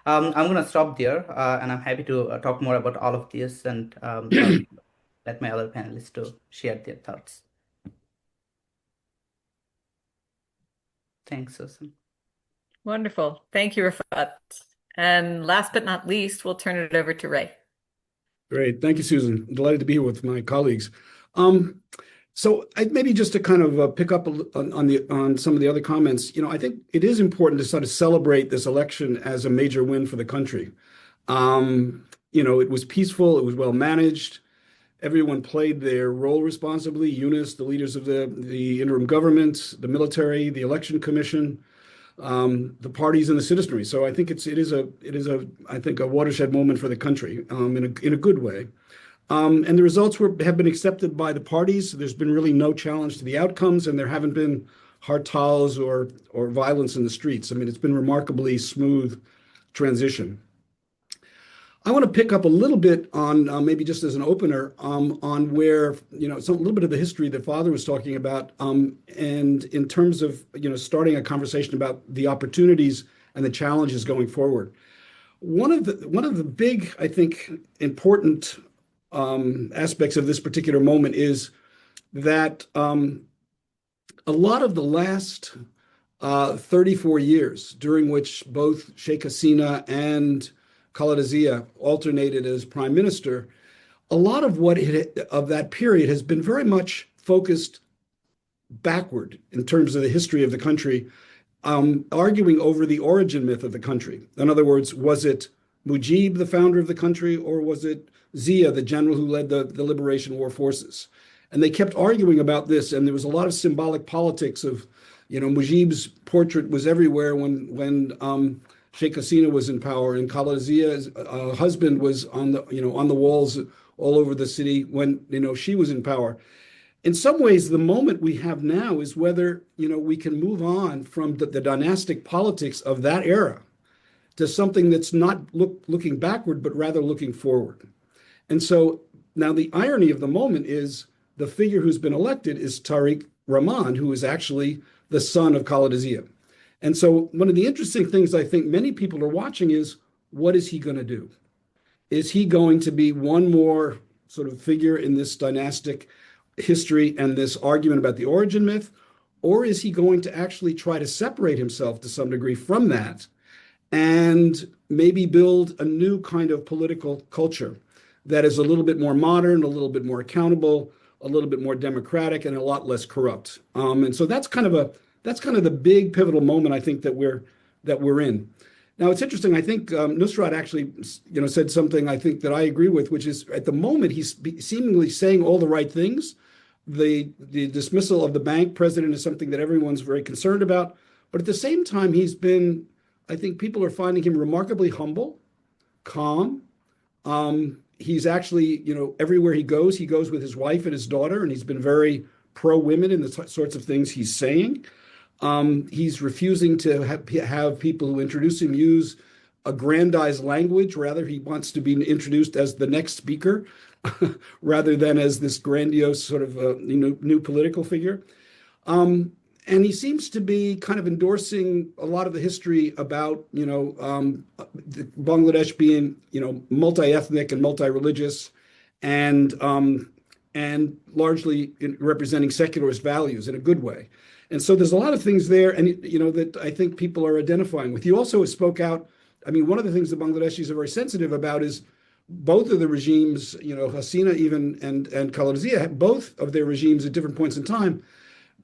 I'm going to stop there, and I'm happy to talk more about all of this and let my other panelists to share their thoughts. Thanks, Susan. Wonderful. Thank you, Rifat. And last but not least, we'll turn it over to Ray. Great. Thank you, Susan. I'm delighted to be here with my colleagues. So maybe just to kind of pick up on some of the other comments, I think it is important to sort of celebrate this election as a major win for the country. It was peaceful, it was well managed. Everyone played their role responsibly. Eunice, the leaders of the interim government, the military, the election commission, the parties, and the citizenry. So I think it is a watershed moment for the country in a good way. And the results have been accepted by the parties. There's been really no challenge to the outcomes, and there haven't been hartals or violence in the streets. I mean, it's been remarkably smooth transition. I want to pick up a little bit on maybe just as an opener on where, a little bit of the history that Father was talking about, and in terms of, starting a conversation about the opportunities and the challenges going forward. One of the big, I think, important aspects of this particular moment is that a lot of the last 34 years, during which both Sheikh Hasina and Khaleda Zia alternated as prime minister, a lot of of that period has been very much focused backward in terms of the history of the country, arguing over the origin myth of the country. In other words, was it Mujib, the founder of the country, or was it Zia, the general who led the Liberation War forces? And they kept arguing about this, and there was a lot of symbolic politics of, Mujib's portrait was everywhere when Sheikh Hasina was in power, and Khaleda Zia's husband was on the walls all over the city when she was in power. In some ways, the moment we have now is whether we can move on from the dynastic politics of that era to something that's not looking backward, but rather looking forward. And so now the irony of the moment is the figure who's been elected is Tarique Rahman, who is actually the son of Khaleda Zia. And so one of the interesting things I think many people are watching is, what is he going to do? Is he going to be one more sort of figure in this dynastic history and this argument about the origin myth? Or is he going to actually try to separate himself to some degree from that and maybe build a new kind of political culture that is a little bit more modern, a little bit more accountable, a little bit more democratic, and a lot less corrupt? And so that's kind of the big pivotal moment I think that we're in. Now it's interesting. I think Nusrat actually, said something I think that I agree with, which is at the moment he's seemingly saying all the right things. The dismissal of the bank president is something that everyone's very concerned about, but at the same time I think people are finding him remarkably humble, calm. He's actually, everywhere he goes with his wife and his daughter, and he's been very pro-women in the sorts of things he's saying. He's refusing to have people who introduce him use aggrandized language. Rather, he wants to be introduced as the next speaker rather than as this grandiose sort of new political figure. And he seems to be kind of endorsing a lot of the history about, Bangladesh being, multi-ethnic and multi-religious, and largely representing secularist values in a good way. And so there's a lot of things there, and that I think people are identifying with. He also spoke out. I mean, one of the things the Bangladeshis are very sensitive about is both of the regimes, Hasina even and Khaleda Zia, both of their regimes at different points in time,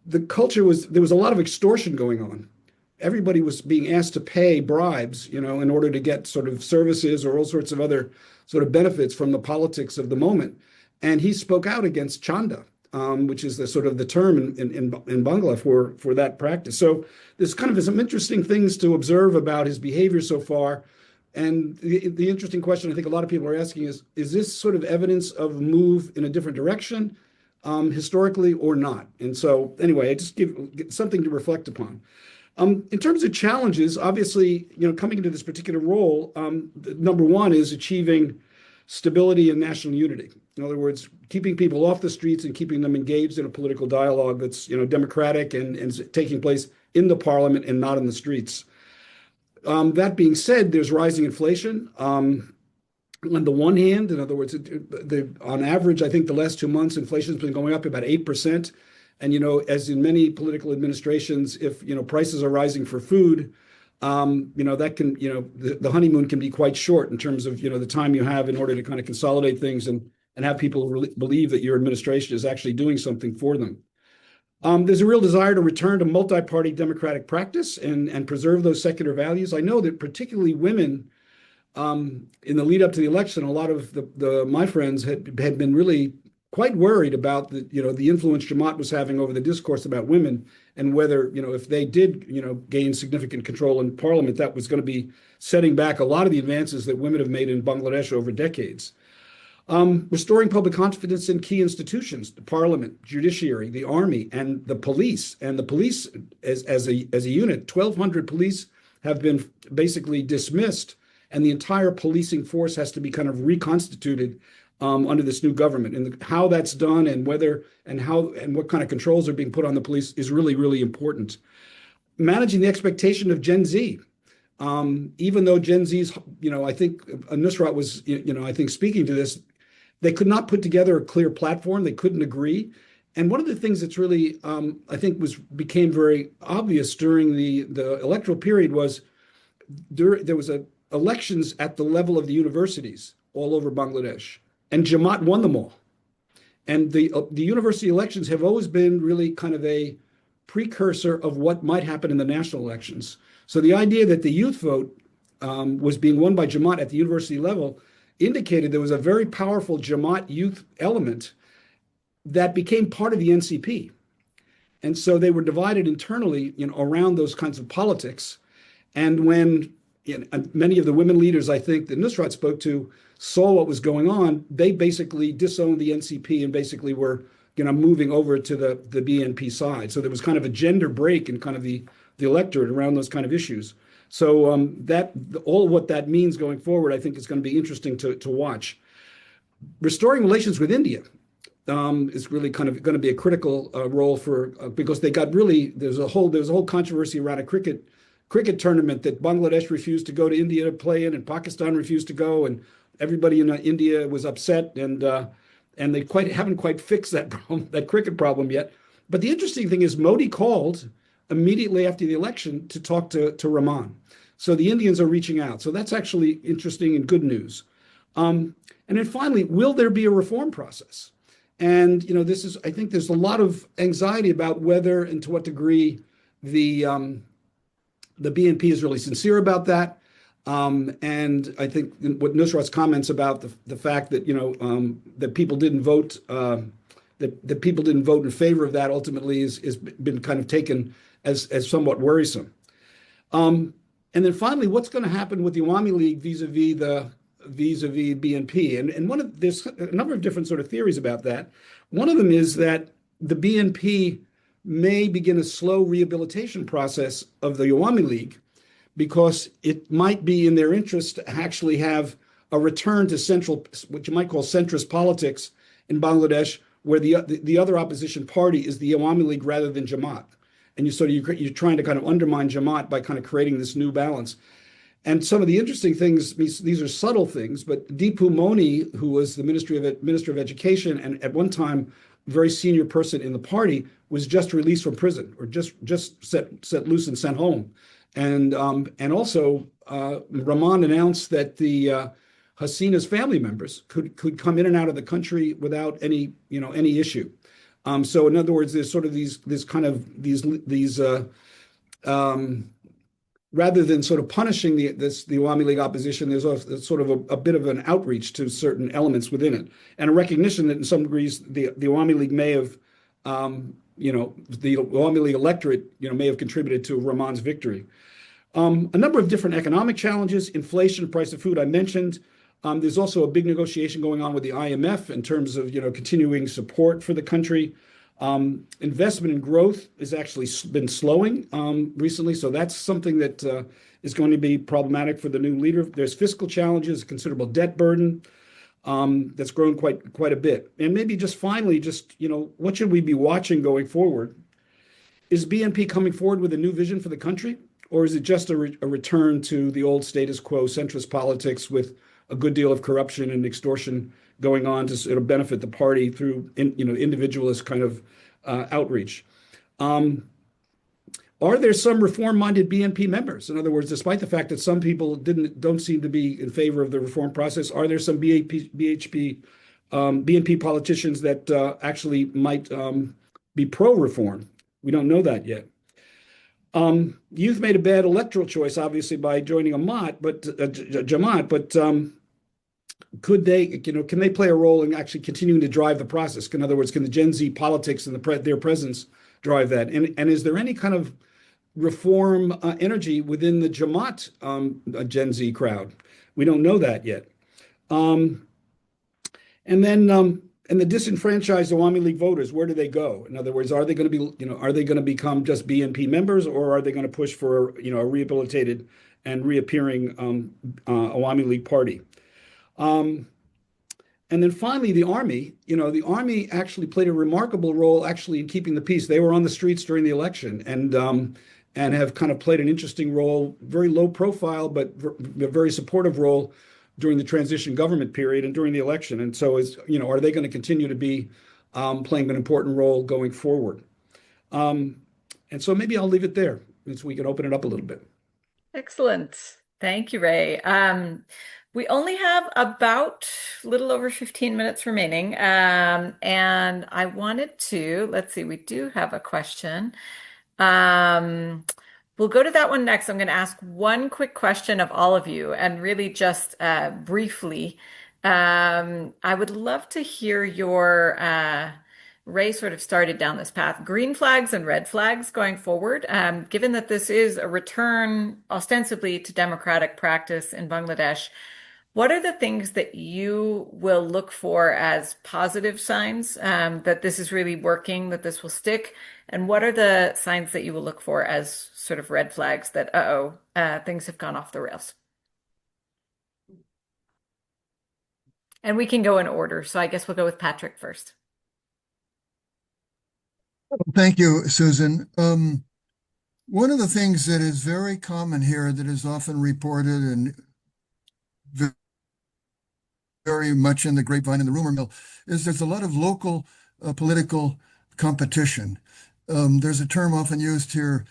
there was a lot of extortion going on. Everybody was being asked to pay bribes, in order to get sort of services or all sorts of other sort of benefits from the politics of the moment. And he spoke out against chanda, which is the sort of the term in Bangla for that practice. So there's kind of some interesting things to observe about his behavior so far. And the interesting question I think a lot of people are asking is this sort of evidence of a move in a different direction, historically or not? And so anyway, I just give something to reflect upon. In terms of challenges, obviously, coming into this particular role, number one is achieving stability and national unity. In other words, keeping people off the streets and keeping them engaged in a political dialogue that's, democratic and taking place in the parliament and not in the streets. That being said, there's rising inflation. On the one hand, in other words, on average, I think the last 2 months, inflation has been going up about 8%. And, as in many political administrations, if, prices are rising for food, that can, the honeymoon can be quite short in terms of, the time you have in order to kind of consolidate things and have people believe that your administration is actually doing something for them. There's a real desire to return to multi-party democratic practice and preserve those secular values. I know that particularly women, in the lead up to the election, a lot of my friends had been really quite worried about the influence Jamaat was having over the discourse about women, and whether, if they did, gain significant control in parliament, that was going to be setting back a lot of the advances that women have made in Bangladesh over decades. Restoring public confidence in key institutions, the parliament, judiciary, the army, and the police. And the police as a unit, 1,200 police have been basically dismissed, and the entire policing force has to be kind of reconstituted under this new government. And how that's done and whether and how and what kind of controls are being put on the police is really, really important. Managing the expectation of Gen Z. Even though Gen Z's, I think Nusrat was, I think speaking to this, they could not put together a clear platform. They couldn't agree. And one of the things that's really, I think, became very obvious during the electoral period was there was elections at the level of the universities all over Bangladesh, and Jamaat won them all. And the university elections have always been really kind of a precursor of what might happen in the national elections. So the idea that the youth vote was being won by Jamaat at the university level indicated there was a very powerful Jamaat youth element that became part of the NCP. And so they were divided internally, around those kinds of politics. And when many of the women leaders, I think, that Nusrat spoke to, saw what was going on, they basically disowned the NCP and basically were, moving over to the BNP side. So there was kind of a gender break in kind of the electorate around those kind of issues. So all what that means going forward, I think, is going to be interesting to watch. Restoring relations with India is really kind of going to be a critical role because they got there's a whole controversy around a cricket tournament that Bangladesh refused to go to India to play in, and Pakistan refused to go, and everybody in India was upset, and they haven't quite fixed that cricket problem yet. But the interesting thing is Modi called immediately after the election to talk to Rahman. So the Indians are reaching out. So that's actually interesting and good news. And then finally, will there be a reform process? And, I think there's a lot of anxiety about whether and to what degree the BNP is really sincere about that. And I think what Nusrat's comments about the fact that, that people didn't vote, that people didn't vote in favor of that ultimately is been kind of taken as somewhat worrisome. And then finally, what's going to happen with the Awami League vis-a-vis BNP? And there's a number of different sort of theories about that. One of them is that the BNP may begin a slow rehabilitation process of the Awami League because it might be in their interest to actually have a return to what you might call centrist politics in Bangladesh, where the other opposition party is the Awami League rather than Jamaat. and you're trying to kind of undermine Jamaat by kind of creating this new balance. And some of the interesting things, these are subtle things, but Deepu Moni, who was the Minister of Education and at one time a very senior person in the party, was just released from prison, or just set loose and sent home. And also Rahman announced that the Hasina's family members could come in and out of the country without any issue. So in other words, there's sort of these rather than sort of punishing the Awami League opposition, there's sort of a bit of an outreach to certain elements within it, and a recognition that in some degrees the Awami League may have, the Awami League electorate, may have contributed to Rahman's victory. A number of different economic challenges, inflation, price of food, I mentioned. There's also a big negotiation going on with the IMF in terms of continuing support for the country. Investment and growth has actually been slowing recently, so that's something that is going to be problematic for the new leader. There's fiscal challenges, a considerable debt burden that's grown quite a bit. And maybe just finally, what should we be watching going forward? Is BNP coming forward with a new vision for the country, or is it just a return to the old status quo centrist politics with a good deal of corruption and extortion going on to sort of benefit the party through individualist kind of outreach? Are there some reform-minded BNP members? In other words, despite the fact that some people don't seem to be in favor of the reform process, are there some BNP politicians that actually might be pro-reform? We don't know that yet. Youth made a bad electoral choice, obviously, by joining Jamaat, but can they play a role in actually continuing to drive the process? In other words, can the Gen Z politics and their presence drive that? And is there any kind of reform energy within the Jamaat Gen Z crowd? We don't know that yet. And the disenfranchised Awami League voters, where do they go? In other words, are they going to become just BNP members, or are they going to push for a rehabilitated and reappearing Awami League party? And then finally, the army. The army actually played a remarkable role actually in keeping the peace. They were on the streets during the election and have kind of played an interesting role, very low profile, but a very supportive role during the transition government period and during the election. And so, are they going to continue to be playing an important role going forward? And so maybe I'll leave it there, so we can open it up a little bit. Excellent. Thank you, Ray. We only have about a little over 15 minutes remaining. And I wanted to, let's see, we do have a question. We'll go to that one next. I'm going to ask one quick question of all of you, and really just briefly, I would love to hear Ray sort of started down this path, green flags and red flags going forward. Given that this is a return ostensibly to democratic practice in Bangladesh, what are the things that you will look for as positive signs that this is really working, that this will stick? And what are the signs that you will look for as sort of red flags that, things have gone off the rails? And we can go in order. So I guess we'll go with Patrick first. Thank you, Susan. One of the things that is very common here that is often reported and very much in the grapevine and the rumor mill is there's a lot of local political competition. There's a term often used here,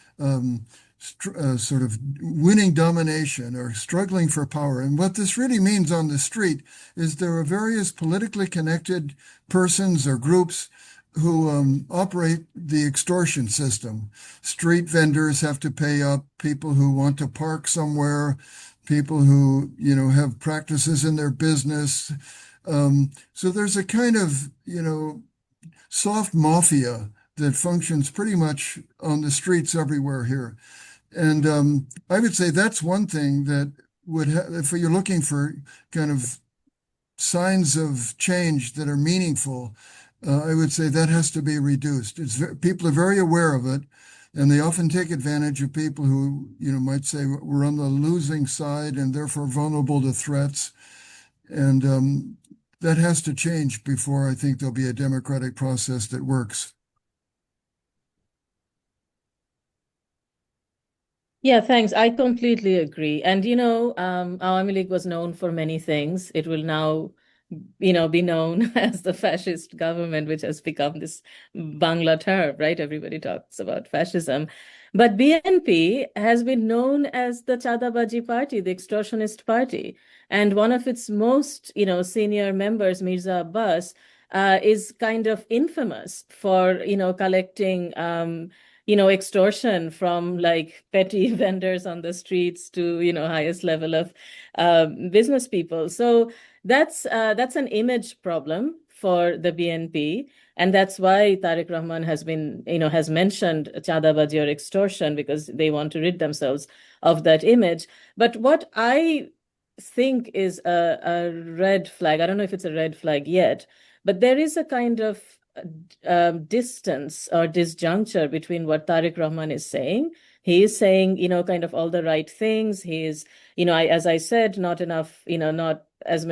sort of winning domination or struggling for power. And what this really means on the street is there are various politically connected persons or groups who operate the extortion system. Street vendors have to pay up, people who want to park somewhere, people who, have practices in their business. So there's a kind of, soft mafia that functions pretty much on the streets everywhere here. And I would say that's one thing that would if you're looking for kind of signs of change that are meaningful, I would say that has to be reduced. People are very aware of it, and they often take advantage of people who, might say we're on the losing side and therefore vulnerable to threats. And that has to change before I think there'll be a democratic process that works. Yeah, thanks. I completely agree. And Awami League was known for many things. It will now, be known as the fascist government, which has become this Bangla term, right? Everybody talks about fascism. But BNP has been known as the Chadabaji party, the extortionist party. And one of its most, senior members, Mirza Abbas, is kind of infamous for, collecting extortion from petty vendors on the streets to, highest level of business people. So that's an image problem for the BNP. And that's why Tarique Rahman has mentioned Chadabaji or extortion, because they want to rid themselves of that image. But what I think is a red flag, I don't know if it's a red flag yet, but there is a kind of distance or disjuncture between what Tarique Rahman is saying. He is saying, kind of all the right things. He is, as I said, not enough, not as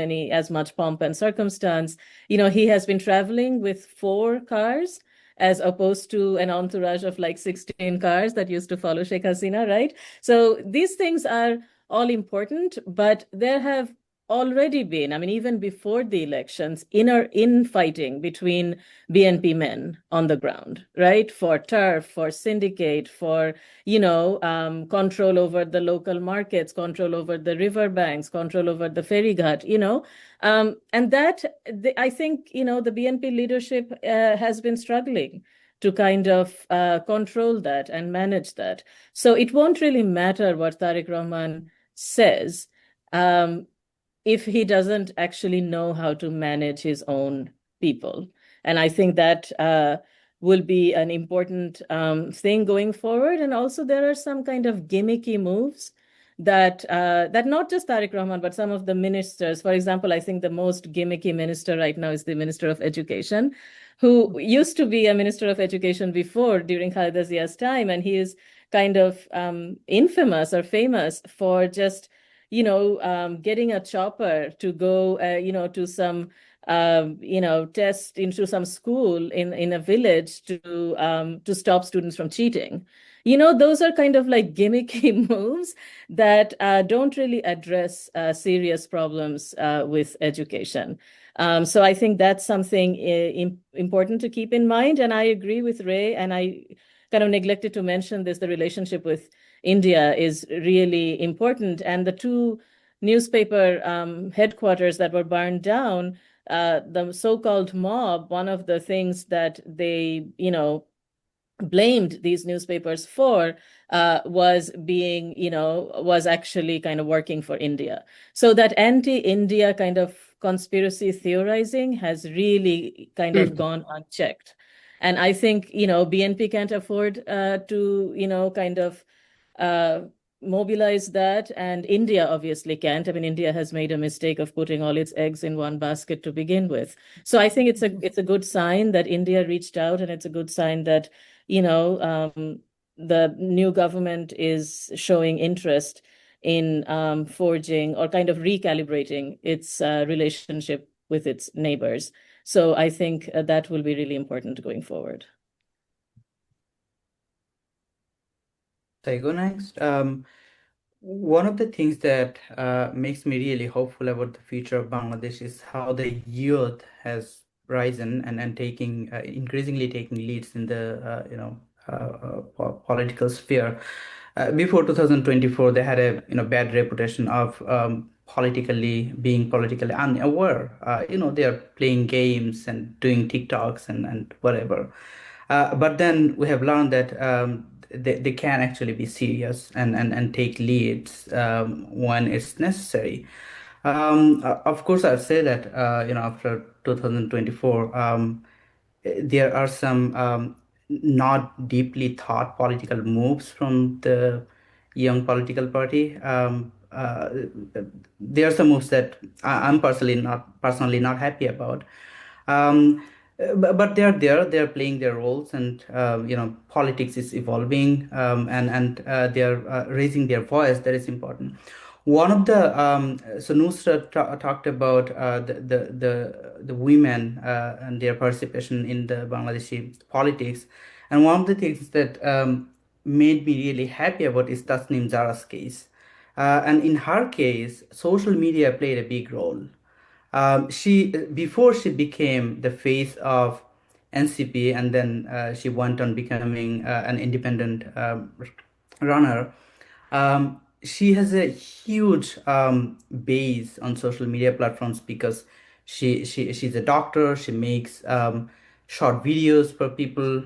much pomp and circumstance. He has been traveling with 4 cars as opposed to an entourage of like 16 cars that used to follow Sheikh Hasina, right? So these things are all important, but there have already been, I mean, even before the elections, infighting between BNP men on the ground, right? For turf, for syndicate, for, control over the local markets, control over the riverbanks, control over the ferry ghat. And that, I think, the BNP leadership has been struggling to kind of control that and manage that. So it won't really matter what Tarique Rahman says. If he doesn't actually know how to manage his own people. And I think that will be an important thing going forward. And also there are some kind of gimmicky moves that not just Tarique Rahman, but some of the ministers. For example, I think the most gimmicky minister right now is the Minister of Education, who used to be a Minister of Education before, during Khaleda Zia's time. And he is kind of infamous or famous for just getting a chopper to go, to some, test into some school in a village to stop students from cheating. Those are kind of like gimmicky moves that don't really address serious problems with education. So I think that's something important to keep in mind. And I agree with Ray, and I kind of neglected to mention this, the relationship with India is really important. And the 2 newspaper headquarters that were burned down, the so-called mob, one of the things that they, blamed these newspapers for was actually kind of working for India. So that anti-India kind of conspiracy theorizing has really kind of gone unchecked. And I think, BNP can't afford to, kind of mobilize that. And India obviously can't. I mean, India has made a mistake of putting all its eggs in one basket to begin with. So I think it's a good sign that India reached out, and it's a good sign that, the new government is showing interest in forging or kind of recalibrating its relationship with its neighbors. So I think that will be really important going forward. So I go next. One of the things that makes me really hopeful about the future of Bangladesh is how the youth has risen and taking increasingly taking leads in the political sphere. Before 2024, they had a bad reputation of being politically unaware. They are playing games and doing TikToks and whatever. But then we have learned that they can actually be serious and take leads when it's necessary. Of course, I'd say that after 2024, there are some not deeply thought political moves from the young political party. There are some moves that I'm personally not happy about. Um, but they're there, they're playing their roles, and politics is evolving, and they're raising their voice. That is important. One of the so Nusrat talked about the women and their participation in the Bangladeshi politics, and one of the things that made me really happy about is Tasnim Zara's case. And in her case, social media played a big role. Before she became the face of NCP, and then she went on becoming an independent runner. She has a huge base on social media platforms because she's a doctor. She makes short videos for people.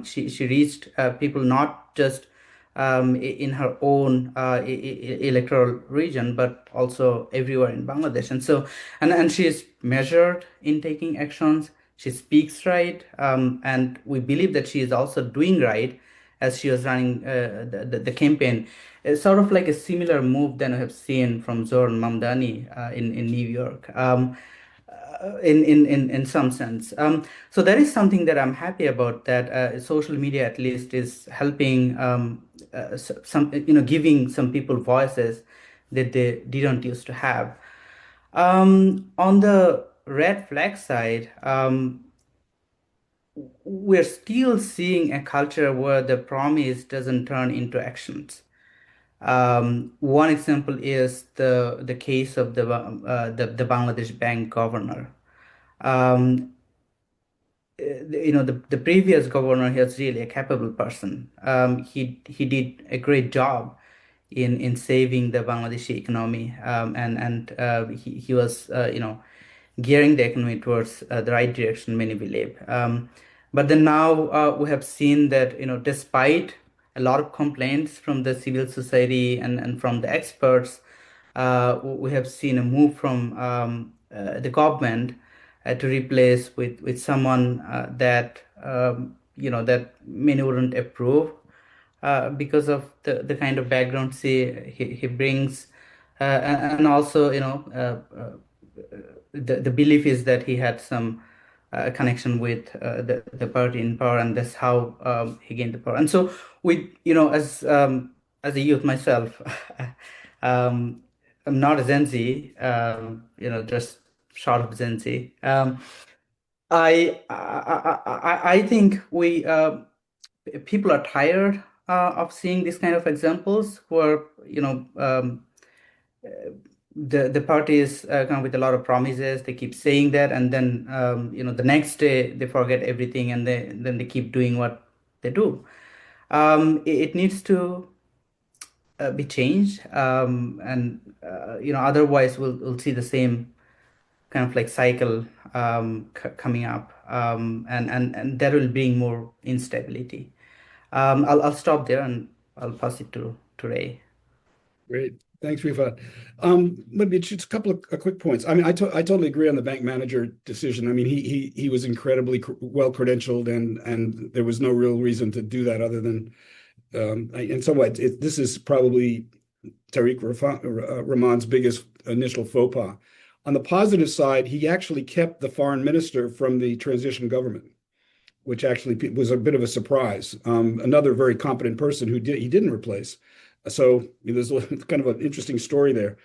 She reached people not just in her own electoral region, but also everywhere in Bangladesh. And so, and she is measured in taking actions. She speaks right, and we believe that she is also doing right as she was running the campaign. It's sort of like a similar move than we have seen from Zoran Mamdani in New York. In some sense. So that is something that I'm happy about, that social media at least is helping some, giving some people voices that they didn't used to have. On the red flag side, we're still seeing a culture where the promise doesn't turn into actions. One example is the case of the Bangladesh bank governor. Um, the previous governor, he was really a capable person. He did a great job in saving the Bangladeshi economy, and he was gearing the economy towards the right direction, many believe. But then now we have seen that, despite a lot of complaints from the civil society and from the experts, we have seen a move from the government to replace with someone that that many wouldn't approve because of the kind of background he brings, and also the belief is that he had some connection with the party in power, and that's how he gained the power. And so, as a youth myself, I'm not a Gen Z, just short of Gen Z. I think people are tired of seeing these kind of examples where the parties come with a lot of promises. They keep saying that, and then the next day they forget everything, and then they keep doing what they do. It needs to be changed, and otherwise we'll see the same kind of like cycle coming up, and that will bring more instability. I'll stop there and I'll pass it to Ray. Great. Thanks, Rifat. Maybe just a couple of quick points. I mean, I totally agree on the bank manager decision. I mean, he was incredibly well credentialed, and there was no real reason to do that other than, in some ways, this is probably Tarique Rahman's biggest initial faux pas. On the positive side, he actually kept the foreign minister from the transition government, which actually was a bit of a surprise. Another very competent person who he didn't replace. So there's kind of an interesting story there.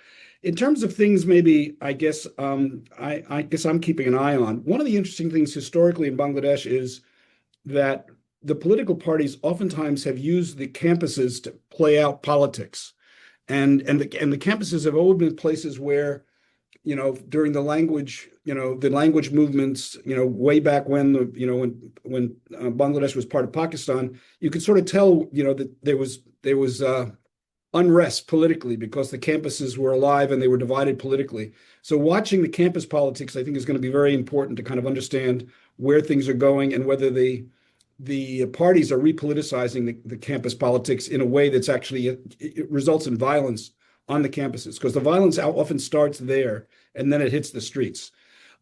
In terms of things, maybe I guess I guess I'm keeping an eye on. One of the interesting things historically in Bangladesh is that the political parties oftentimes have used the campuses to play out politics, and the campuses have always been places where, during the language movements, way back when when Bangladesh was part of Pakistan, you could sort of tell, that there was unrest politically because the campuses were alive and they were divided politically. So watching the campus politics, I think, is going to be very important to kind of understand where things are going and whether the parties are repoliticizing the campus politics in a way that's actually it results in violence on the campuses, because the violence often starts there and then it hits the streets.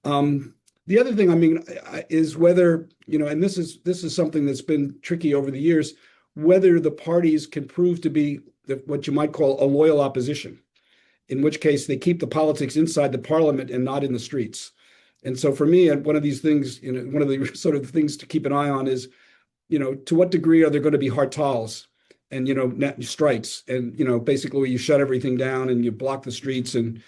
The other thing, I mean, is whether, and this is something that's been tricky over the years, whether the parties can prove to be what you might call a loyal opposition, in which case they keep the politics inside the parliament and not in the streets. And so for me, one of these things, one of the sort of things to keep an eye on is, to what degree are there going to be hartals and, strikes, and, basically you shut everything down and you block the streets, and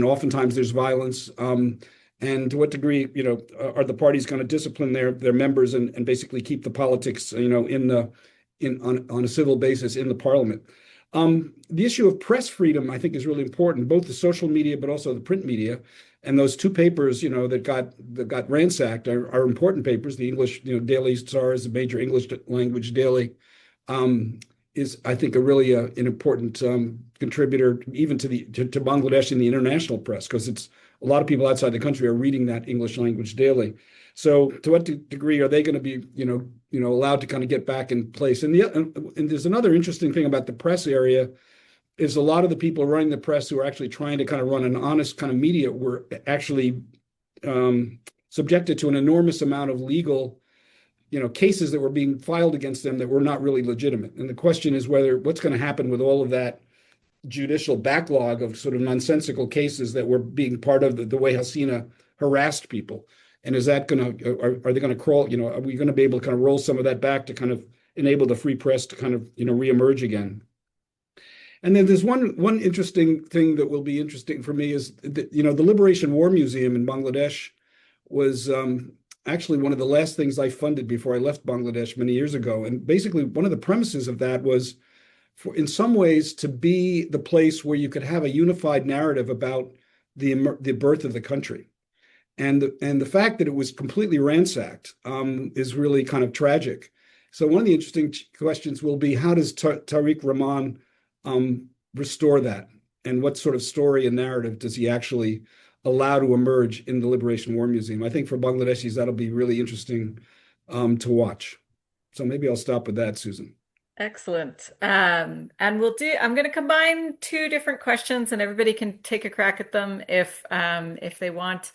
oftentimes there's violence. And to what degree, are the parties going to discipline their members and basically keep the politics, on a civil basis in the parliament. The issue of press freedom, I think, is really important, both the social media but also the print media. And those two papers, that got ransacked are important papers. The English, Daily Star is a major English language daily, is, I think, a really an important contributor even to Bangladesh in the international press, because it's a lot of people outside the country are reading that English language daily. So to what degree are they going to be, allowed to kind of get back in place? And there's another interesting thing about the press area is a lot of the people running the press who are actually trying to kind of run an honest kind of media were actually subjected to an enormous amount of legal, cases that were being filed against them that were not really legitimate. And the question is what's going to happen with all of that judicial backlog of sort of nonsensical cases that were being part of the way Hasina harassed people. And is that going to, are they going to crawl, are we going to be able to kind of roll some of that back to kind of enable the free press to kind of, reemerge again? And then there's one interesting thing that will be interesting for me is that, the Liberation War Museum in Bangladesh was actually one of the last things I funded before I left Bangladesh many years ago. And basically one of the premises of that was in some ways to be the place where you could have a unified narrative about the birth of the country. And the fact that it was completely ransacked is really kind of tragic. So one of the interesting questions will be, how does Tarique Rahman restore that? And what sort of story and narrative does he actually allow to emerge in the Liberation War Museum? I think for Bangladeshis, that'll be really interesting to watch. So maybe I'll stop with that, Susan. Excellent. And I'm going to combine two different questions and everybody can take a crack at them if they want.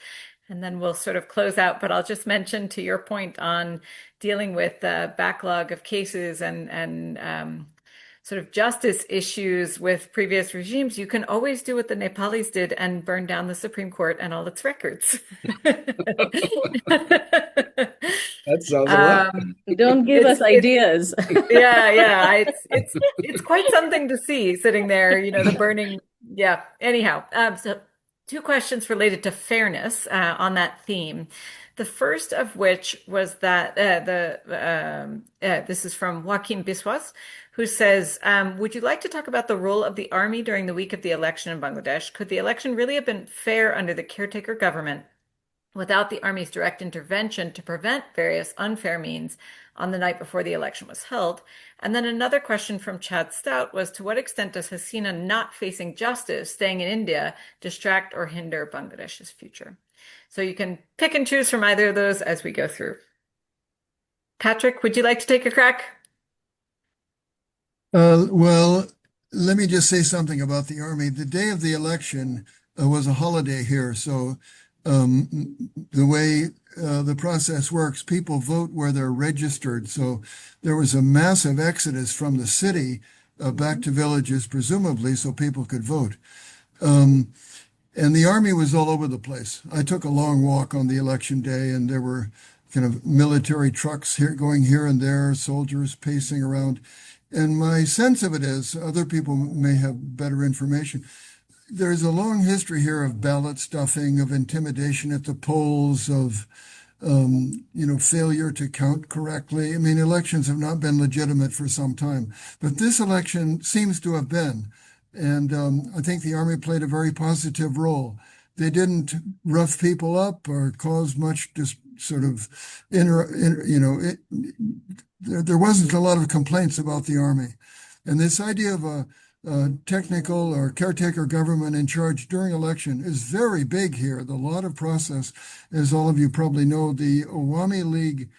And then we'll sort of close out, but I'll just mention to your point on dealing with the backlog of cases and sort of justice issues with previous regimes, you can always do what the Nepalis did and burn down the Supreme Court and all its records. That sounds a lot. Don't give us ideas. Yeah. It's quite something to see sitting there, the burning. Yeah. Anyhow, so two questions related to fairness on that theme. The first of which was that this is from Joaquin Biswas, who says, would you like to talk about the role of the army during the week of the election in Bangladesh? Could the election really have been fair under the caretaker government without the army's direct intervention to prevent various unfair means on the night before the election was held? And then another question from Chad Stout was, to what extent does Hasina not facing justice, staying in India, distract or hinder Bangladesh's future? So you can pick and choose from either of those as we go through. Patrick, would you like to take a crack? Well, let me just say something about the army. The day of the election was a holiday here, so the way the process works, people vote where they're registered. So there was a massive exodus from the city back to villages, presumably, so people could vote. And the army was all over the place. I took a long walk on the election day, and there were kind of military trucks going here and there, soldiers pacing around. And my sense of it is, other people may have better information, there's a long history here of ballot stuffing, of intimidation at the polls, of failure to count correctly. I mean, elections have not been legitimate for some time, but this election seems to have been. And I think the army played a very positive role. They didn't rough people up or cause much there wasn't a lot of complaints about the army. And this idea of a technical or caretaker government in charge during election is very big here. The lot of process, as all of you probably know, the Awami League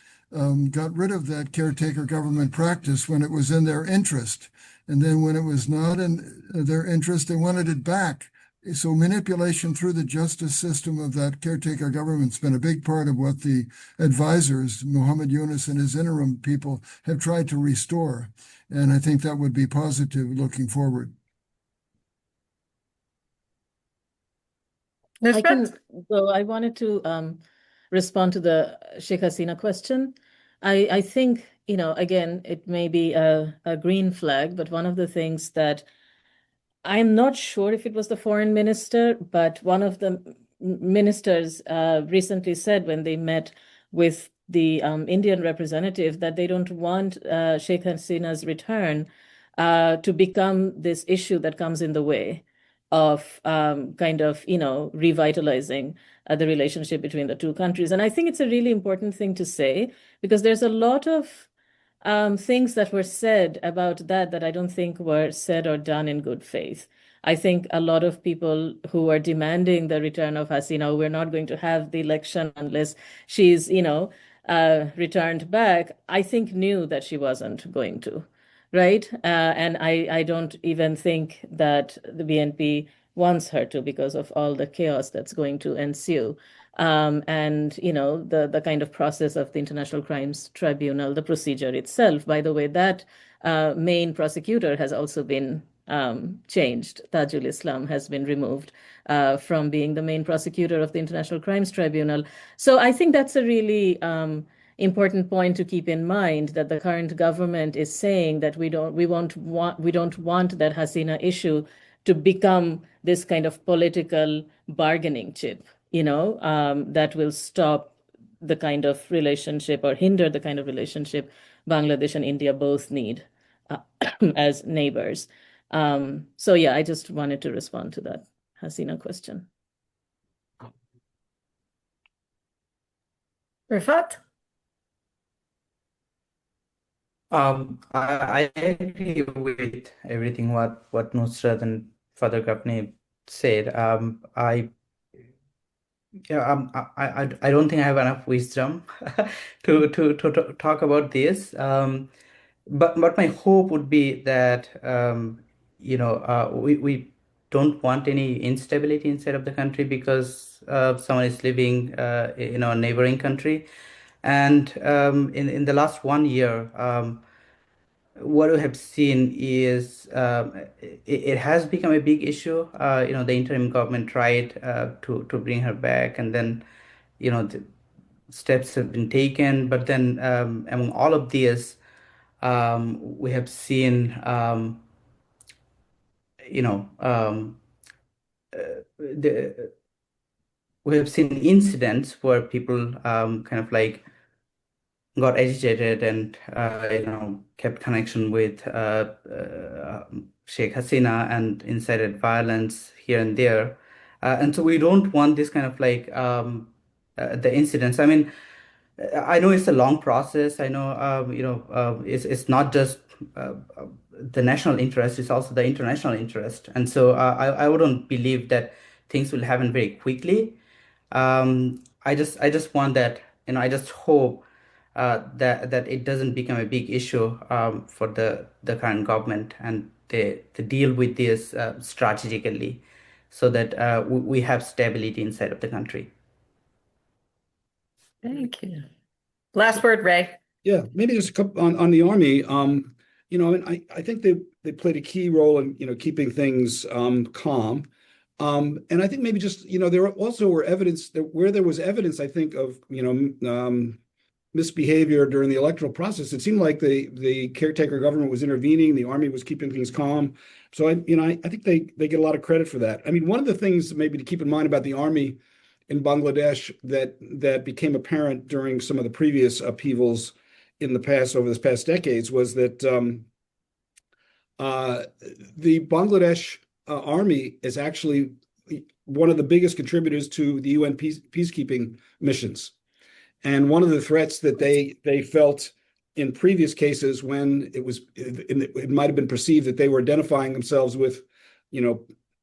got rid of that caretaker government practice when it was in their interest. And then when it was not in their interest, they wanted it back. So manipulation through the justice system of that caretaker government's been a big part of what the advisors, Mohammad Yunus and his interim people, have tried to restore. And I think that would be positive looking forward. I wanted to respond to the Sheikh Hasina question. I think, again, it may be a green flag, but one of the things that I'm not sure if it was the foreign minister, but one of the ministers recently said when they met with the Indian representative that they don't want Sheikh Hasina's return to become this issue that comes in the way of kind of, revitalizing the relationship between the two countries. And I think it's a really important thing to say, because there's a lot of things that were said about that I don't think were said or done in good faith. I think a lot of people who are demanding the return of Hasina, we're not going to have the election unless she's, returned back, I think knew that she wasn't going to, right? And I don't even think that the BNP wants her to, because of all the chaos that's going to ensue. And the kind of process of the International Crimes Tribunal, the procedure itself. By the way, that main prosecutor has also been changed. Tajul Islam has been removed from being the main prosecutor of the International Crimes Tribunal. So I think that's a really important point to keep in mind, that the current government is saying that we don't want that Hasina issue to become this kind of political bargaining chip, that will stop the kind of relationship or hinder the kind of relationship Bangladesh and India both need as neighbors. So yeah, I just wanted to respond to that Hasina question. Rifat? I agree with everything what Nusrat and Father Gapni said. I don't think I have enough wisdom to talk about this. But my hope would be that we don't want any instability inside of the country because someone is living in our neighboring country. And in the last 1 year, what we have seen is it has become a big issue. The interim government tried to bring her back, and then the steps have been taken. But then among all of these, we have seen we have seen incidents where people kind of like got agitated and kept connection with Sheikh Hasina and incited violence here and there, and so we don't want this kind of like the incidents. I mean, I know it's a long process. I know it's not just the national interest; it's also the international interest, and so I wouldn't believe that things will happen very quickly. I just want that, I just hope that it doesn't become a big issue for the current government, and they deal with this strategically, so that we have stability inside of the country. Thank you. Last word, Ray. Yeah, maybe just a couple on the army. I think they played a key role in keeping things calm. And I think maybe just there also were evidence that where there was evidence, I think, of misbehavior during the electoral process, it seemed like the caretaker government was intervening, the army was keeping things calm. So I think they get a lot of credit for that. I mean, one of the things maybe to keep in mind about the army in Bangladesh that became apparent during some of the previous upheavals in the past, over this past decades, was that the Bangladesh army is actually one of the biggest contributors to the UN peacekeeping missions. And one of the threats that they felt in previous cases, when it might have been perceived that they were identifying themselves with,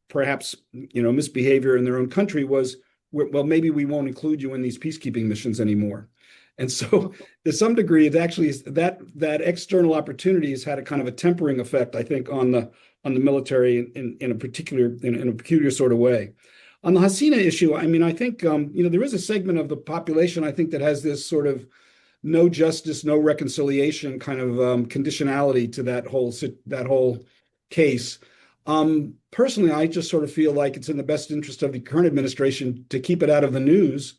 perhaps, misbehavior in their own country, was, well, maybe we won't include you in these peacekeeping missions anymore. And so, to some degree, it actually is that external opportunities had a kind of a tempering effect, I think, on the military in a peculiar sort of way. On the Hasina issue, I mean, I think there is a segment of the population, I think, that has this sort of no justice, no reconciliation kind of conditionality to that whole case. Personally, I just sort of feel like it's in the best interest of the current administration to keep it out of the news,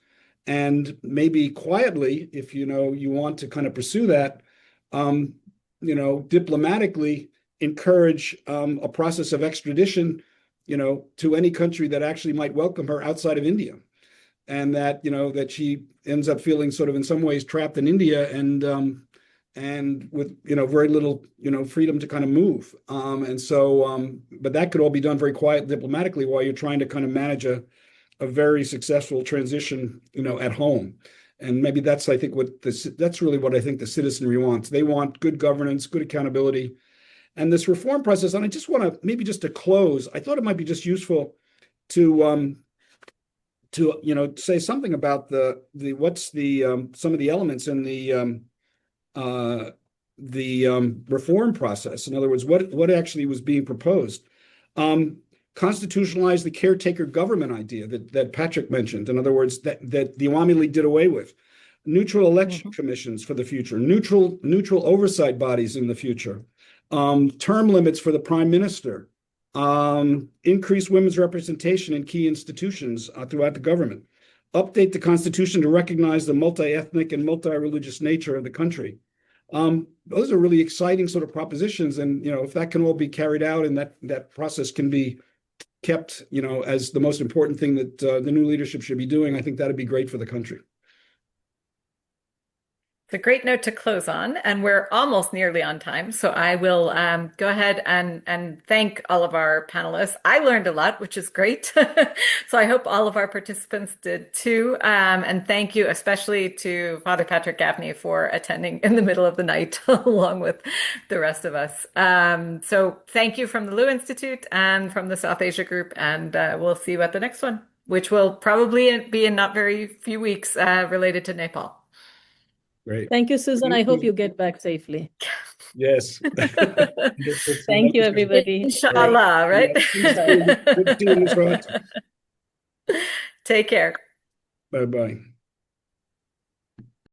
and maybe quietly, if you want to kind of pursue that, diplomatically encourage a process of extradition, to any country that actually might welcome her outside of India. and that that she ends up feeling sort of in some ways trapped in India and with very little freedom to kind of move. But that could all be done very quiet diplomatically while you're trying to kind of manage a very successful transition at home. And maybe that's really what I think the citizenry wants. They want good governance, good accountability, and this reform process. And I just want to maybe just to close, I thought it might be just useful to say something about some of the elements in the reform process. In other words, what actually was being proposed. Constitutionalize the caretaker government idea that Patrick mentioned. In other words, that the Awami League did away with. Neutral election commissions for the future. Neutral oversight bodies in the future. Term limits for the prime minister. Increase women's representation in key institutions throughout the government. Update the Constitution to recognize the multi-ethnic and multi-religious nature of the country. Those are really exciting sort of propositions, and if that can all be carried out and that process can be kept, as the most important thing that the new leadership should be doing, I think that'd be great for the country. It's a great note to close on, and we're almost nearly on time. So I will go ahead and thank all of our panelists. I learned a lot, which is great. So I hope all of our participants did too. And thank you especially to Father Patrick Gaffney for attending in the middle of the night along with the rest of us. So thank you from the Lew Institute and from the South Asia Group, and we'll see you at the next one, which will probably be in not very few weeks related to Nepal. Great. Thank you, Susan. I hope you get back safely. Yes. Thank you, everybody. Inshallah, right? Good to see you, Nusrat. Take care. Bye-bye.